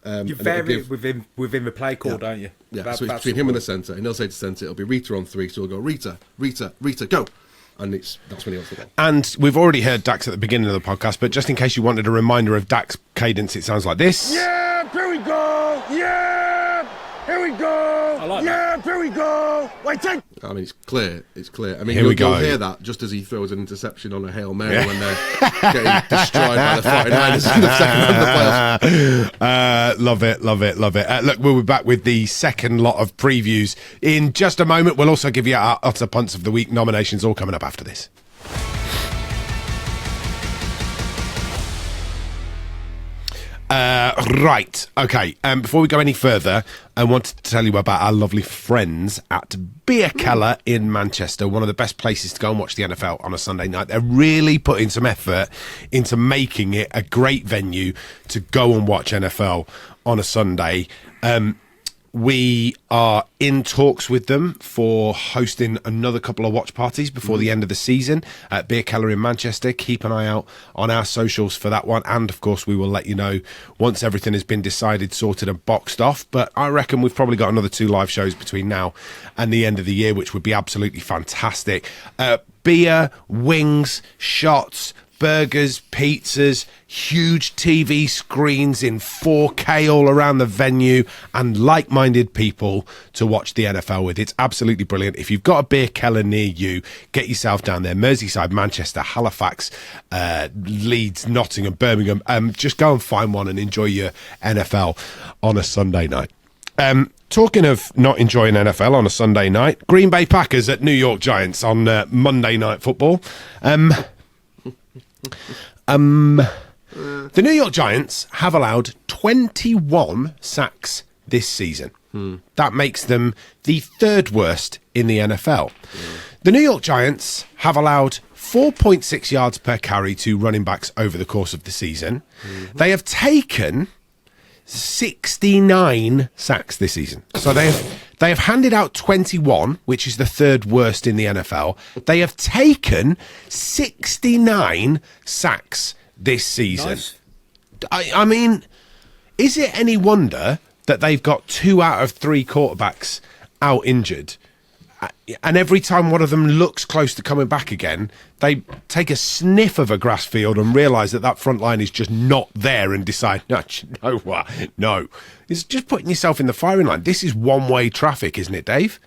You vary within the play call, don't you? Yeah, so it's between him and the centre, and he'll say to centre, it'll be Rita on 3, so he'll go Rita, Rita, Rita, go! And that's when he wants the ball. And we've already heard Dax at the beginning of the podcast, but just in case you wanted a reminder of Dax cadence, it sounds like this. Yeah, here we go! Yeah! Here we go! I like that. Here we go! Wait, take! I mean, it's clear. It's clear. I mean, Here we go. you'll hear that just as he throws an interception on a Hail Mary when they're getting destroyed by the 49ers in the second round of the playoffs. Love it, love it, love it. Look, we'll be back with the second lot of previews in just a moment. We'll also give you our Utter Punts of the Week nominations, all coming up after this. Right, okay. Before we go any further, I wanted to tell you about our lovely friends at Beer Keller in Manchester, one of the best places to go and watch the NFL on a Sunday night. They're really putting some effort into making it a great venue to go and watch NFL on a Sunday. We are in talks with them for hosting another couple of watch parties before the end of the season at Beer Keller in Manchester. Keep an eye out on our socials for that one. And, of course, we will let you know once everything has been decided, sorted and boxed off. But I reckon we've probably got another 2 live shows between now and the end of the year, which would be absolutely fantastic. Beer, wings, shots, burgers, pizzas, huge TV screens in 4K all around the venue, and like-minded people to watch the NFL with. It's absolutely brilliant. If you've got a Beer Keller near you, get yourself down there. Merseyside, Manchester, Halifax, Leeds, Nottingham, Birmingham. Just go and find one and enjoy your NFL on a Sunday night. Talking of not enjoying NFL on a Sunday night, Green Bay Packers at New York Giants on Monday Night Football. The New York Giants have allowed 21 sacks this season. That makes them the 3rd worst in the NFL. The New York Giants have allowed 4.6 yards per carry to running backs over the course of the season. They have taken 69 sacks this season. So they have handed out 21, which is the 3rd worst in the NFL. They have taken 69 sacks this season. Nice. I mean, is it any wonder that they've got 2 out of 3 quarterbacks out injured? And every time one of them looks close to coming back again, they take a sniff of a grass field and realise that front line is just not there and decide, no, you know what? No. It's just putting yourself in the firing line. This is one-way traffic, isn't it, Dave?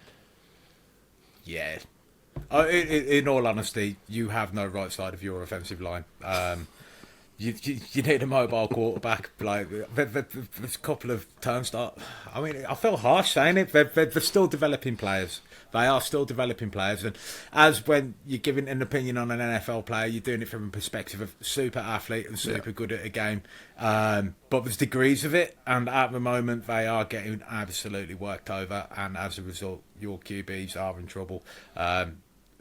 Yeah. In all honesty, you have no right side of your offensive line. You need a mobile quarterback. Like there's a couple of turnstiles. I mean, I feel harsh saying it. They're still developing players. They are still developing players, and as when you're giving an opinion on an NFL player, you're doing it from a perspective of super athlete and super good at a game. But there's degrees of it, and at the moment they are getting absolutely worked over, and as a result, your QBs are in trouble.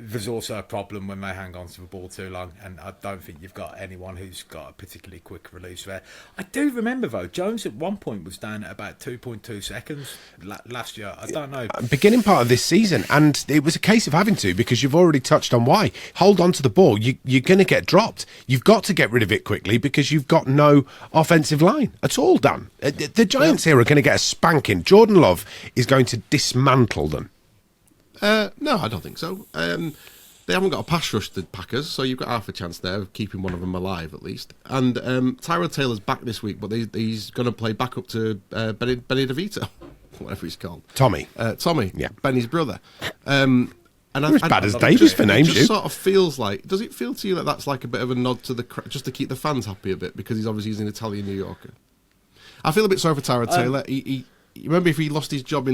There's also a problem when they hang on to the ball too long, and I don't think you've got anyone who's got a particularly quick release there. I do remember, though, Jones at one point was down at about 2.2 seconds last year. I don't know. Beginning part of this season, and it was a case of having to, because you've already touched on why. Hold on to the ball. You're going to get dropped. You've got to get rid of it quickly because you've got no offensive line at all, Dan. The Giants here are going to get a spanking. Jordan Love is going to dismantle them. No, I don't think so. They haven't got a pass rush, the Packers, so you've got half a chance there of keeping one of them alive at least. And Tyrod Taylor's back this week, but he's going to play back up to Benny DeVito, whatever he's called. Tommy, yeah, Benny's brother. And you're as bad as Davis for names. It just sort of feels like. Does it feel to you that that's like a bit of a nod to just to keep the fans happy a bit because he's obviously an Italian New Yorker? I feel a bit sorry for Tyrod Taylor. He remember if he lost his job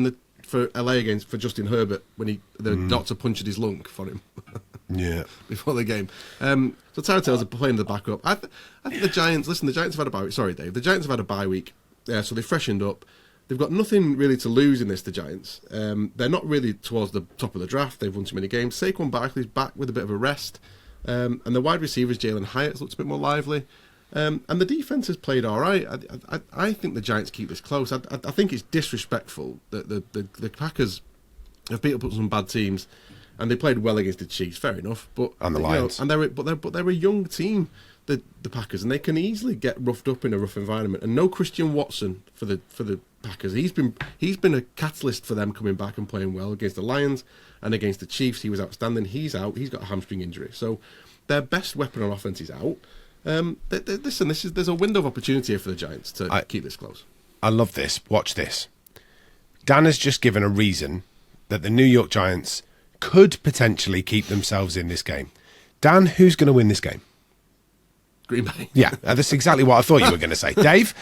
for LA for Justin Herbert when the doctor punctured his lung for him. Yeah, before the game. So Tyrod Taylor's playing the backup. I think the Giants. Listen, the Giants have had a bye week. Sorry, Dave. The Giants have had a bye week. So they freshened up. They've got nothing really to lose in this. The Giants. They're not really towards the top of the draft. They've won too many games. Saquon Barkley's back with a bit of a rest, and the wide receivers Jalen Hyatt's looked a bit more lively. And the defense has played all right. I think the Giants keep this close. I think it's disrespectful that the Packers have beat up some bad teams, and they played well against the Chiefs. Fair enough, but and the Lions, and they're a young team, the Packers, and they can easily get roughed up in a rough environment. And no Christian Watson for the Packers. He's been a catalyst for them coming back and playing well against the Lions and against the Chiefs. He was outstanding. He's out. He's got a hamstring injury, so their best weapon on offense is out. Listen, there's a window of opportunity here for the Giants to keep this close. I love this. Watch this. Dan has just given a reason that the New York Giants could potentially keep themselves in this game. Dan, who's going to win this game? Green Bay. Yeah, that's exactly what I thought you were going to say. Dave?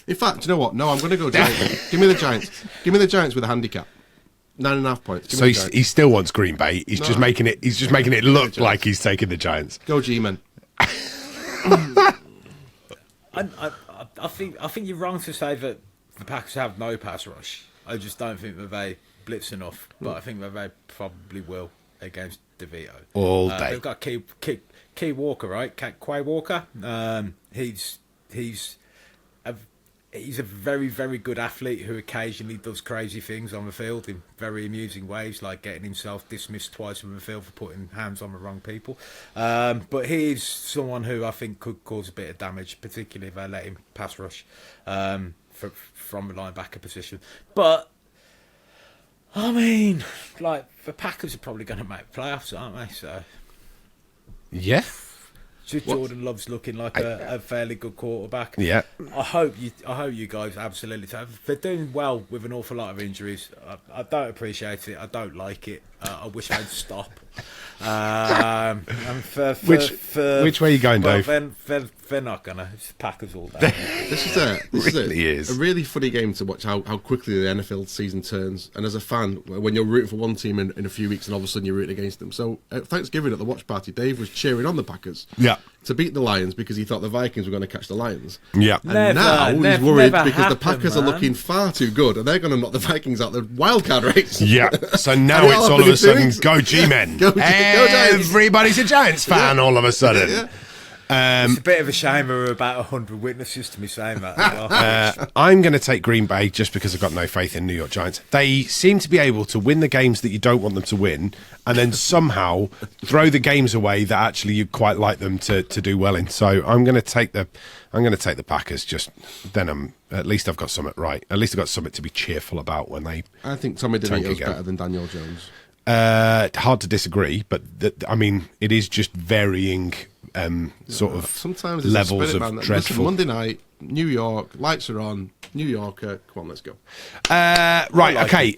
In fact, do you know what? No, I'm going to go Giants. Give me the Giants. Give me the Giants with a handicap. 9.5 points. Give So me the Giants. he still wants Green Bay. He's just making it. He's just making it look like he's taking the Giants. Go G-Men. I think you're wrong to say that the Packers have no pass rush. I just don't think that they blitz enough, but I think that they probably will against DeVito. All day. They've got Key Walker, right? Quay Walker. He's a very, very good athlete who occasionally does crazy things on the field in very amusing ways, like getting himself dismissed twice from the field for putting hands on the wrong people. But he's someone who I think could cause a bit of damage, particularly if they let him pass rush from the linebacker position. But, I mean, like, the Packers are probably going to make playoffs, aren't they? So, Yeah. Jordan Love's looking like a fairly good quarterback. Yeah. I hope you guys absolutely. They're doing well with an awful lot of injuries. I don't appreciate it. I don't like it. I wish they'd stop. Which way are you going, Dave? They're not gonna. It's Packers all day. This Really is a really funny game to watch how quickly the NFL season turns. And as a fan, when you're rooting for one team in a few weeks and all of a sudden you're rooting against them. So at Thanksgiving at the watch party, Dave was cheering on the Packers to beat the Lions because he thought the Vikings were going to catch the Lions. Yeah. And now he's worried because the Packers are looking far too good and they're going to knock the Vikings out the wildcard race. Yeah. So now it's all of a sudden, go G-Men. Go Giants. Everybody's a Giants fan all of a sudden. Yeah. It's a bit of a shame there were about 100 witnesses to me saying that. As well. I'm going to take Green Bay just because I've got no faith in New York Giants. They seem to be able to win the games that you don't want them to win and then somehow throw the games away that actually you quite like them to do well in. So I'm going to take the Packers. Just then at least I've got something right. At least I've got something to be cheerful about when they. I think Tommy tank DeVito's again. better than Daniel Jones. Hard to disagree, but I mean, it is just varying sort of sometimes it's levels a spirit, of man. dreadful. Listen, Monday night, New York, lights are on, New Yorker. Come on, let's go. Right, okay.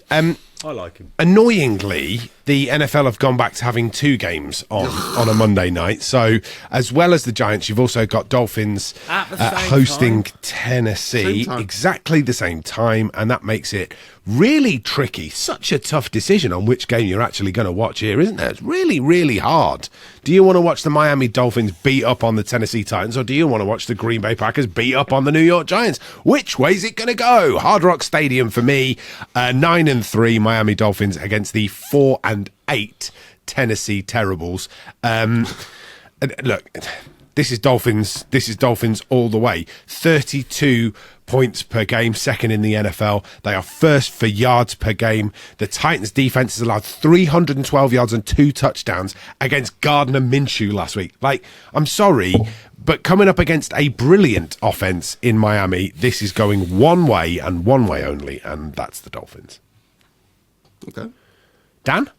I like him. Annoyingly, the NFL have gone back to having two games on a Monday night. So, as well as the Giants, you've also got Dolphins At the same hosting time. Tennessee, Same time. exactly the same time, and that makes it really tricky. Such a tough decision on which game you're actually going to watch here, isn't it? It's really, really hard. Do you want to watch the Miami Dolphins beat up on the Tennessee Titans, or do you want to watch the Green Bay Packers beat up on the New York Giants? Which way's it going to go? Hard Rock Stadium for me. 9-3 Miami Dolphins against the 4-8 Tennessee Terribles. Look, this is Dolphins. This is Dolphins all the way. 32 points per game, second in the NFL. They are first for yards per game. The Titans defense has allowed 312 yards and 2 touchdowns against Gardner Minshew last week. Like, I'm sorry, but coming up against a brilliant offense in Miami, this is going one way and one way only, and that's the Dolphins. Okay. Dan?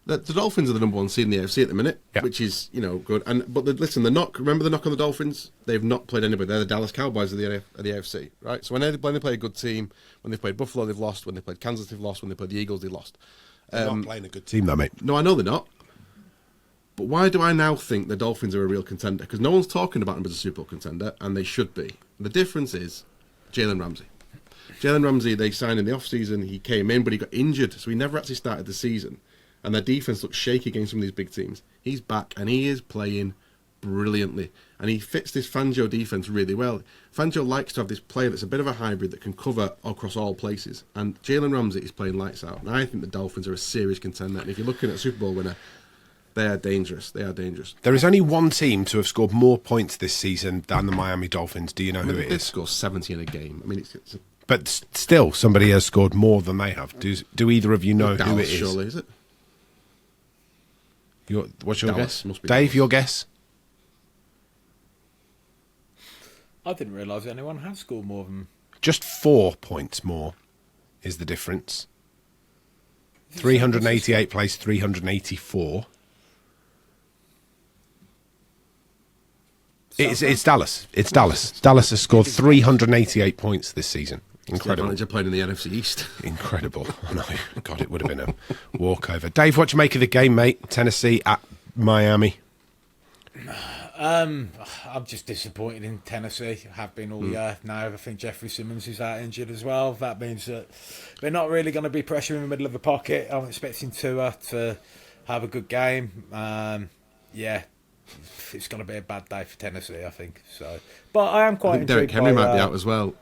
The Dolphins are the number one seed in the AFC at the minute, Yeah. which is good. But the knock. Remember the knock on the Dolphins? They've not played anybody. They're the Dallas Cowboys of the AFC, right? So when they play a good team, when they played Buffalo, they've lost. When they played Kansas, they've lost. When they played the Eagles, they lost. They're not playing a good team, though, mate. No, I know they're not. But why do I now think the Dolphins are a real contender? Because no one's talking about them as a Super Bowl contender, and they should be. The difference is Jalen Ramsey. Jalen Ramsey, they signed in the offseason. He came in, but he got injured, so he never actually started the season. And their defense looks shaky against some of these big teams. He's back, and he is playing brilliantly. And he fits this Fangio defense really well. Fangio likes to have this player that's a bit of a hybrid that can cover across all places. And Jalen Ramsey is playing lights out. And I think the Dolphins are a serious contender. And if you're looking at a Super Bowl winner, they are dangerous. They are dangerous. There is only one team to have scored more points this season than the Miami Dolphins. Do you know who it They is? score 70 in a game. I mean, it's But still, somebody has scored more than they have. Do either of you know who Dallas, it is? surely, is it? What's your Dallas, guess? must be Dave, Dallas. your guess? I didn't realise anyone had scored more than. Just 4 points more is the difference. 388 plays 384. It's Dallas. It's Dallas. Dallas has scored 388 points this season. Incredible. Manager playing in the NFC East. Incredible. I know. God, it would have been a walkover. Dave, what do you make of the game, mate? Tennessee at Miami. I'm just disappointed in Tennessee. I have been all year now. I think Jeffrey Simmons is out injured as well. That means that they're not really going to be pressure in the middle of the pocket. I'm expecting Tua to have a good game. Yeah, it's going to be a bad day for Tennessee, I think. So, but I am quite. I think Derrick Henry might be out as well.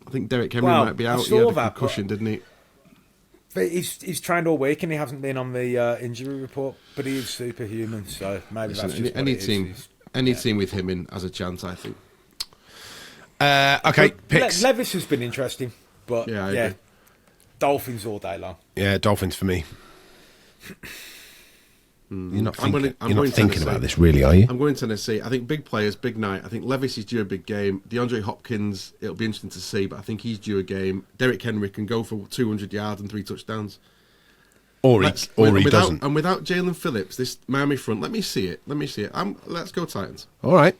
I think Derrick Henry might be out. He had a concussion, didn't he? But he's trained all week and he hasn't been on the injury report. But he is superhuman, so maybe that's just any team with him in has a chance, I think. Okay, picks. Levis has been interesting, but yeah, Dolphins all day long. Yeah, Dolphins for me. You're not thinking, Tennessee. About this, really, are you? I'm going to Tennessee. I think big players, big night. I think Levis is due a big game. DeAndre Hopkins, it'll be interesting to see, but I think he's due a game. Derrick Henry can go for 200 yards and 3 touchdowns. Or he doesn't. And without Jalen Phillips, this Miami front, let me see it. Let's go Titans. All right.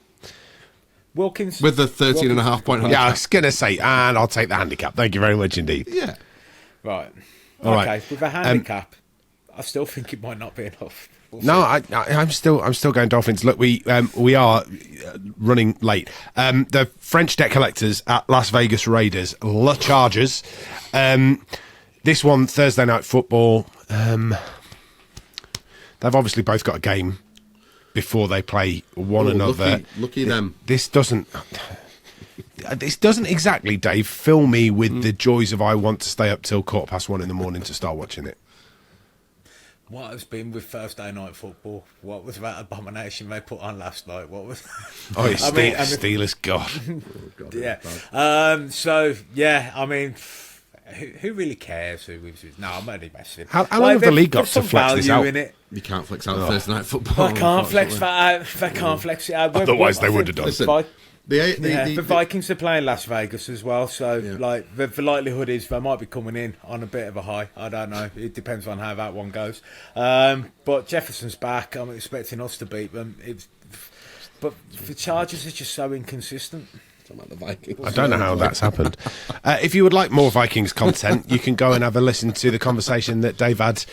Wilkins. With the 13.5 point handicap. Yeah, I was going to say, and I'll take the handicap. Thank you very much indeed. Yeah. Right. All okay, right. with a handicap, I still think it might not be enough. No, I'm still going Dolphins. Look, we are running late. The French debt collectors at Las Vegas Raiders, Le Chargers. This one, Thursday night football. They've obviously both got a game before they play one another. Lucky them. This doesn't exactly, Dave, fill me with the joys of I want to stay up till 1:15 in the morning to start watching it. What has been with Thursday night football? What was that abomination they put on last night? What was? Oh, it's Steelers, God. Oh, God, yeah. So yeah, I mean, who really cares who wins? No, I'm only messing. How long have the league got to flex this out? In it. You can't flex out Thursday night football. I can't flex that out. They can't flex it out. Otherwise, they would have done. Listen, the Vikings are playing Las Vegas as well, so like the likelihood is they might be coming in on a bit of a high. I don't know. It depends on how that one goes. But Jefferson's back. I'm expecting us to beat them. But the Chargers are just so inconsistent. About the Vikings. I don't know how that's happened. If you would like more Vikings content, you can go and have a listen to the conversation that Dave had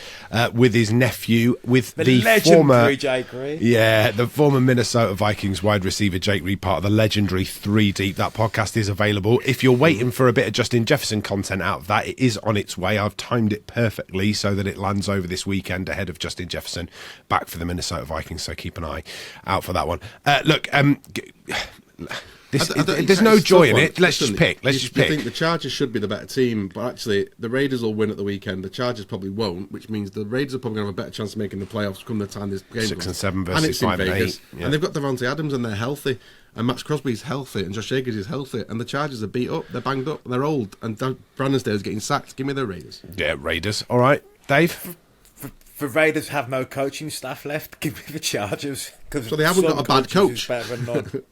with his nephew, with the former Jake Reed. Yeah, the former Minnesota Vikings wide receiver Jake Reed, part of the legendary 3 Deep. That podcast is available. If you're waiting for a bit of Justin Jefferson content out of that, it is on its way. I've timed it perfectly so that it lands over this weekend ahead of Justin Jefferson back for the Minnesota Vikings. So keep an eye out for that one. Look, there's no joy in it. Let's just pick. I think the Chargers should be the better team, but actually the Raiders will win at the weekend. The Chargers probably won't, which means the Raiders are probably going to have a better chance of making the playoffs come the time this game 6 and 7 and versus it's in 5 and 8. Vegas. Yeah. And they've got Devontae Adams and they're healthy. And Max Crosby's healthy and Josh Jacobs is healthy. And the Chargers are beat up, they're banged up, and they're old. And Brandon Staley's getting sacked. Give me the Raiders. Yeah, Raiders. All right, Dave? The Raiders have no coaching staff left. Give me the Chargers. So they haven't got a bad coach. Better than none.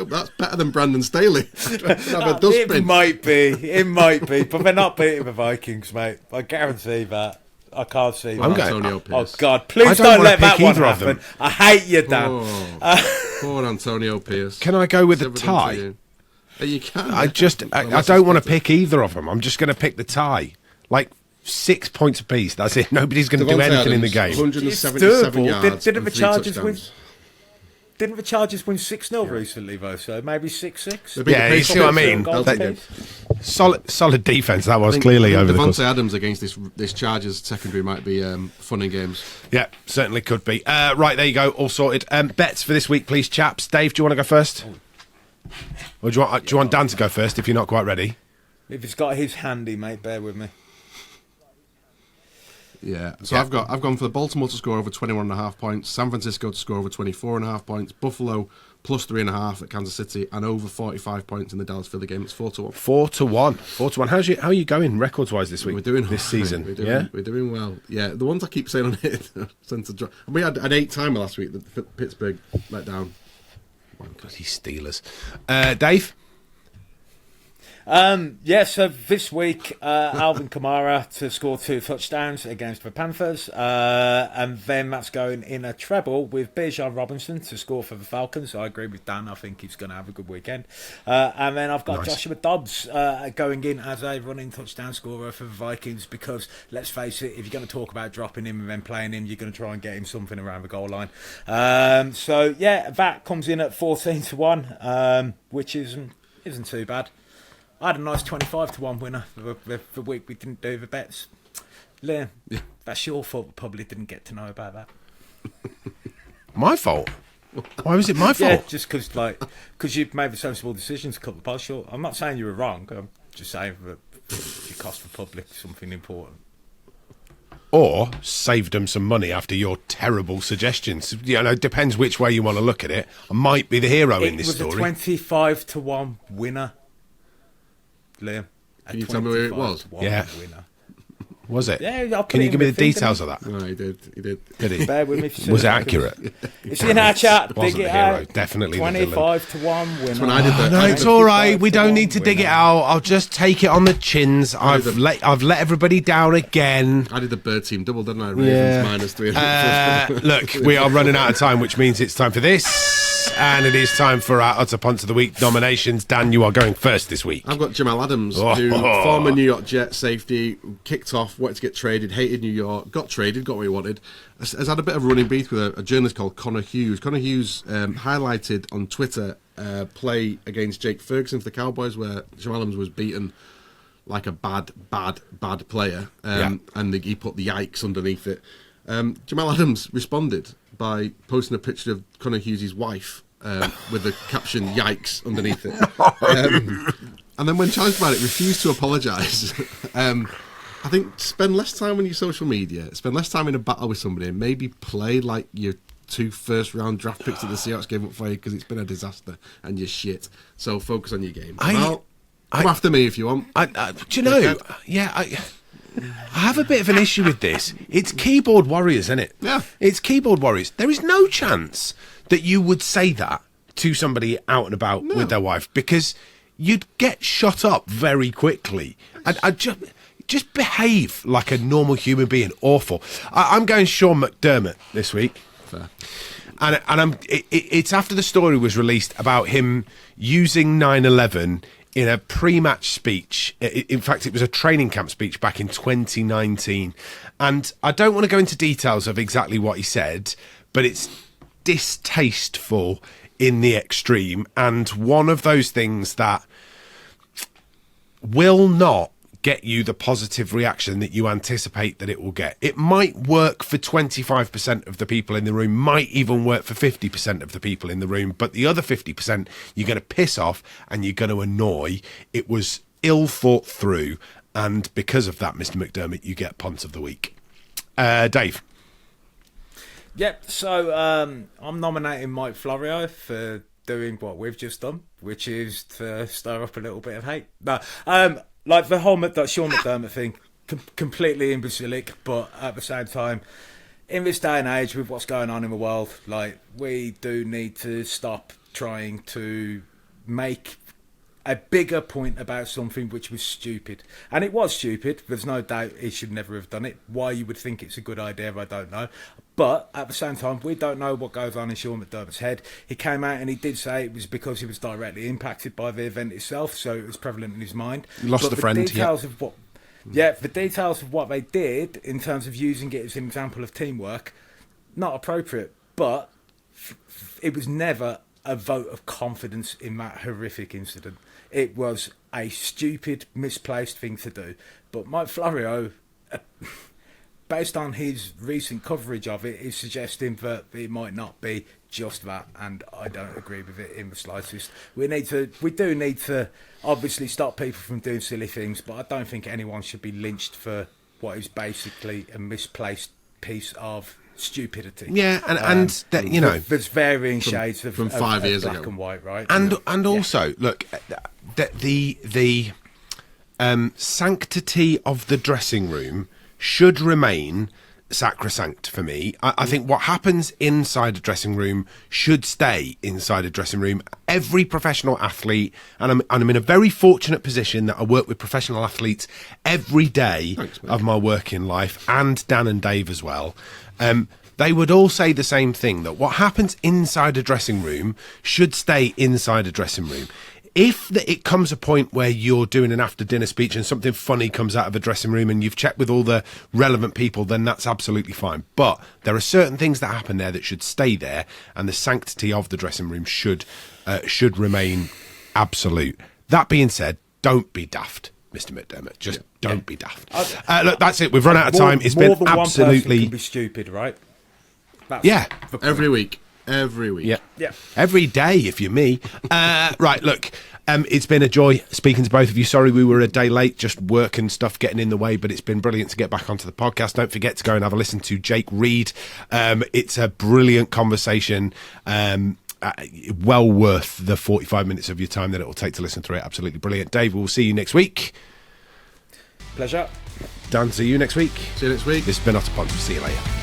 That's better than Brandon Staley. It might be, but they're not beating the Vikings, mate. I guarantee that. I can't see that. Antonio Pierce. Oh God! Please don't let that one happen. I hate you, Dan. Poor Antonio Pierce. Can I go with a tie? You can. I don't want to pick either of them. I'm just going to pick the tie. Like 6 points apiece. That's it. Nobody's going to do anything in the game. 177 yards. Didn't the Chargers win? Didn't the Chargers win 6-0 recently, though? So maybe 6-6. Yeah, you see what I mean? Solid defence, that was clearly over the course. Devontae Adams against this Chargers secondary might be fun in games. Yeah, certainly could be. Right, there you go, all sorted. Bets for this week, please, chaps. Dave, do you want to go first? Or do you want Dan to go first if you're not quite ready? If he's got his handy, mate, bear with me. Yeah, so I've gone for the Baltimore to score over 21.5 points, San Francisco to score over 24.5 points, Buffalo plus 3.5 at Kansas City, and over 45 points in the Dallas Philly game. It's 4-1. 4-1. How are you going records wise this week? We're doing this season. We're doing well. Yeah, the ones I keep saying on it tend to drop. We had an 8-timer last week that Pittsburgh let down. Bloody Steelers. Dave. So this week, Alvin Kamara to score 2 touchdowns against the Panthers. And then that's going in a treble with Bijan Robinson to score for the Falcons. I agree with Dan. I think he's going to have a good weekend. And then I've got Joshua Dobbs going in as a running touchdown scorer for the Vikings because, let's face it, if you're going to talk about dropping him and then playing him, you're going to try and get him something around the goal line. That comes in at 14-1, which isn't too bad. I had a nice 25-1 winner for the week we didn't do the bets. Liam, that's your fault. We probably didn't get to know about that. My fault? Why was it my fault? Yeah, just because you made the sensible decision to cut the pod short. I'm not saying you were wrong. I'm just saying that you cost the public something important. Or saved them some money after your terrible suggestions. It depends which way you want to look at it. I might be the hero in this story. It was a 25-1 winner. Liam. Can you tell me where it was? Yeah. Winner. Was it? Yeah, Can you give me the details of that? No, he did. Did he? Bear with me. Was it accurate? It's in our chat. Wasn't Dig it the hero. out. Definitely the villain. 25-1 winner. That's when I did that. No, it's all right. We don't need to dig it out. I'll just take it on the chins. I've let everybody down again. I did the bird team double, didn't I? Ravens -3. Look, we are running out of time, which means it's time for this. And it is time for our Utter Punts of the Week nominations. Dan, you are going first this week. I've got Jamal Adams, who former New York Jet safety, kicked off, wanted to get traded, hated New York, got traded, got what he wanted, has had a bit of a running beef with a journalist called Connor Hughes. Connor Hughes highlighted on Twitter play against Jake Ferguson for the Cowboys where Jamal Adams was beaten like a bad player, and he put the yikes underneath it. Jamal Adams responded by posting a picture of Connor Hughes' wife with the caption "Yikes" underneath it, and then when challenged about it, refused to apologise. I think spend less time on your social media, spend less time in a battle with somebody, and maybe play like your 2 first-round draft picks that the Seahawks gave up for you because it's been a disaster and you're shit. So focus on your game. Come after me if you want. Do you know? Yeah, I have a bit of an issue with this. It's keyboard warriors, isn't it? Yeah. It's keyboard warriors. There is no chance that you would say that to somebody out and about with their wife because you'd get shut up very quickly. I just behave like a normal human being. Awful. I'm going Sean McDermott this week. Fair. And it's after the story was released about him using 9/11 in a pre-match speech. In fact, it was a training camp speech back in 2019. And I don't want to go into details of exactly what he said, but it's distasteful in the extreme. And one of those things that will not get you the positive reaction that you anticipate that it will get. It might work for 25% of the people in the room, might even work for 50% of the people in the room, but the other 50% you're going to piss off and you're going to annoy. It was ill thought through, and because of that, Mr. McDermott, you get Punt of the Week. Dave? Yep, so I'm nominating Mike Florio for doing what we've just done, which is to stir up a little bit of hate. No, like the whole Sean McDermott thing, completely imbecilic, but at the same time, in this day and age with what's going on in the world, like we do need to stop trying to make a bigger point about something which was stupid. And it was stupid. There's no doubt he should never have done it. Why you would think it's a good idea, I don't know. But at the same time, we don't know what goes on in Sean McDermott's head. He came out and he did say it was because he was directly impacted by the event itself, so it was prevalent in his mind. He lost a friend. The details of what they did in terms of using it as an example of teamwork, not appropriate. But it was never a vote of confidence in that horrific incident. It was a stupid, misplaced thing to do. But Mike Florio, based on his recent coverage of it, is suggesting that it might not be just that, and I don't agree with it in the slightest. We do need to obviously stop people from doing silly things, but I don't think anyone should be lynched for what is basically a misplaced piece of stupidity. Yeah, and that, you know, there's varying shades from 5 years black ago and white, right? And also, look, the sanctity of the dressing room should remain sacrosanct for me. I think what happens inside a dressing room should stay inside a dressing room. Every professional athlete, and I'm in a very fortunate position that I work with professional athletes every day of my working life, and Dan and Dave as well. They would all say the same thing, that what happens inside a dressing room should stay inside a dressing room. If it comes a point where you're doing an after-dinner speech and something funny comes out of a dressing room and you've checked with all the relevant people, then that's absolutely fine. But there are certain things that happen there that should stay there, and the sanctity of the dressing room should remain absolute. That being said, don't be daft, Mr. McDermott. Just don't be daft. Look, that's it. We've run out of time. It's been absolutely... can be stupid, right? Every week. Yeah. Every day, if you're me. Right, look, it's been a joy speaking to both of you. Sorry we were a day late, just work and stuff getting in the way, but it's been brilliant to get back onto the podcast. Don't forget to go and have a listen to Jake Reed. It's a brilliant conversation. Well worth the 45 minutes of your time that it will take to listen through it. Absolutely brilliant. Dave, we'll see you next week. Pleasure. Dan, see you next week. See you next week. This has been Otter Punts. We'll see you later.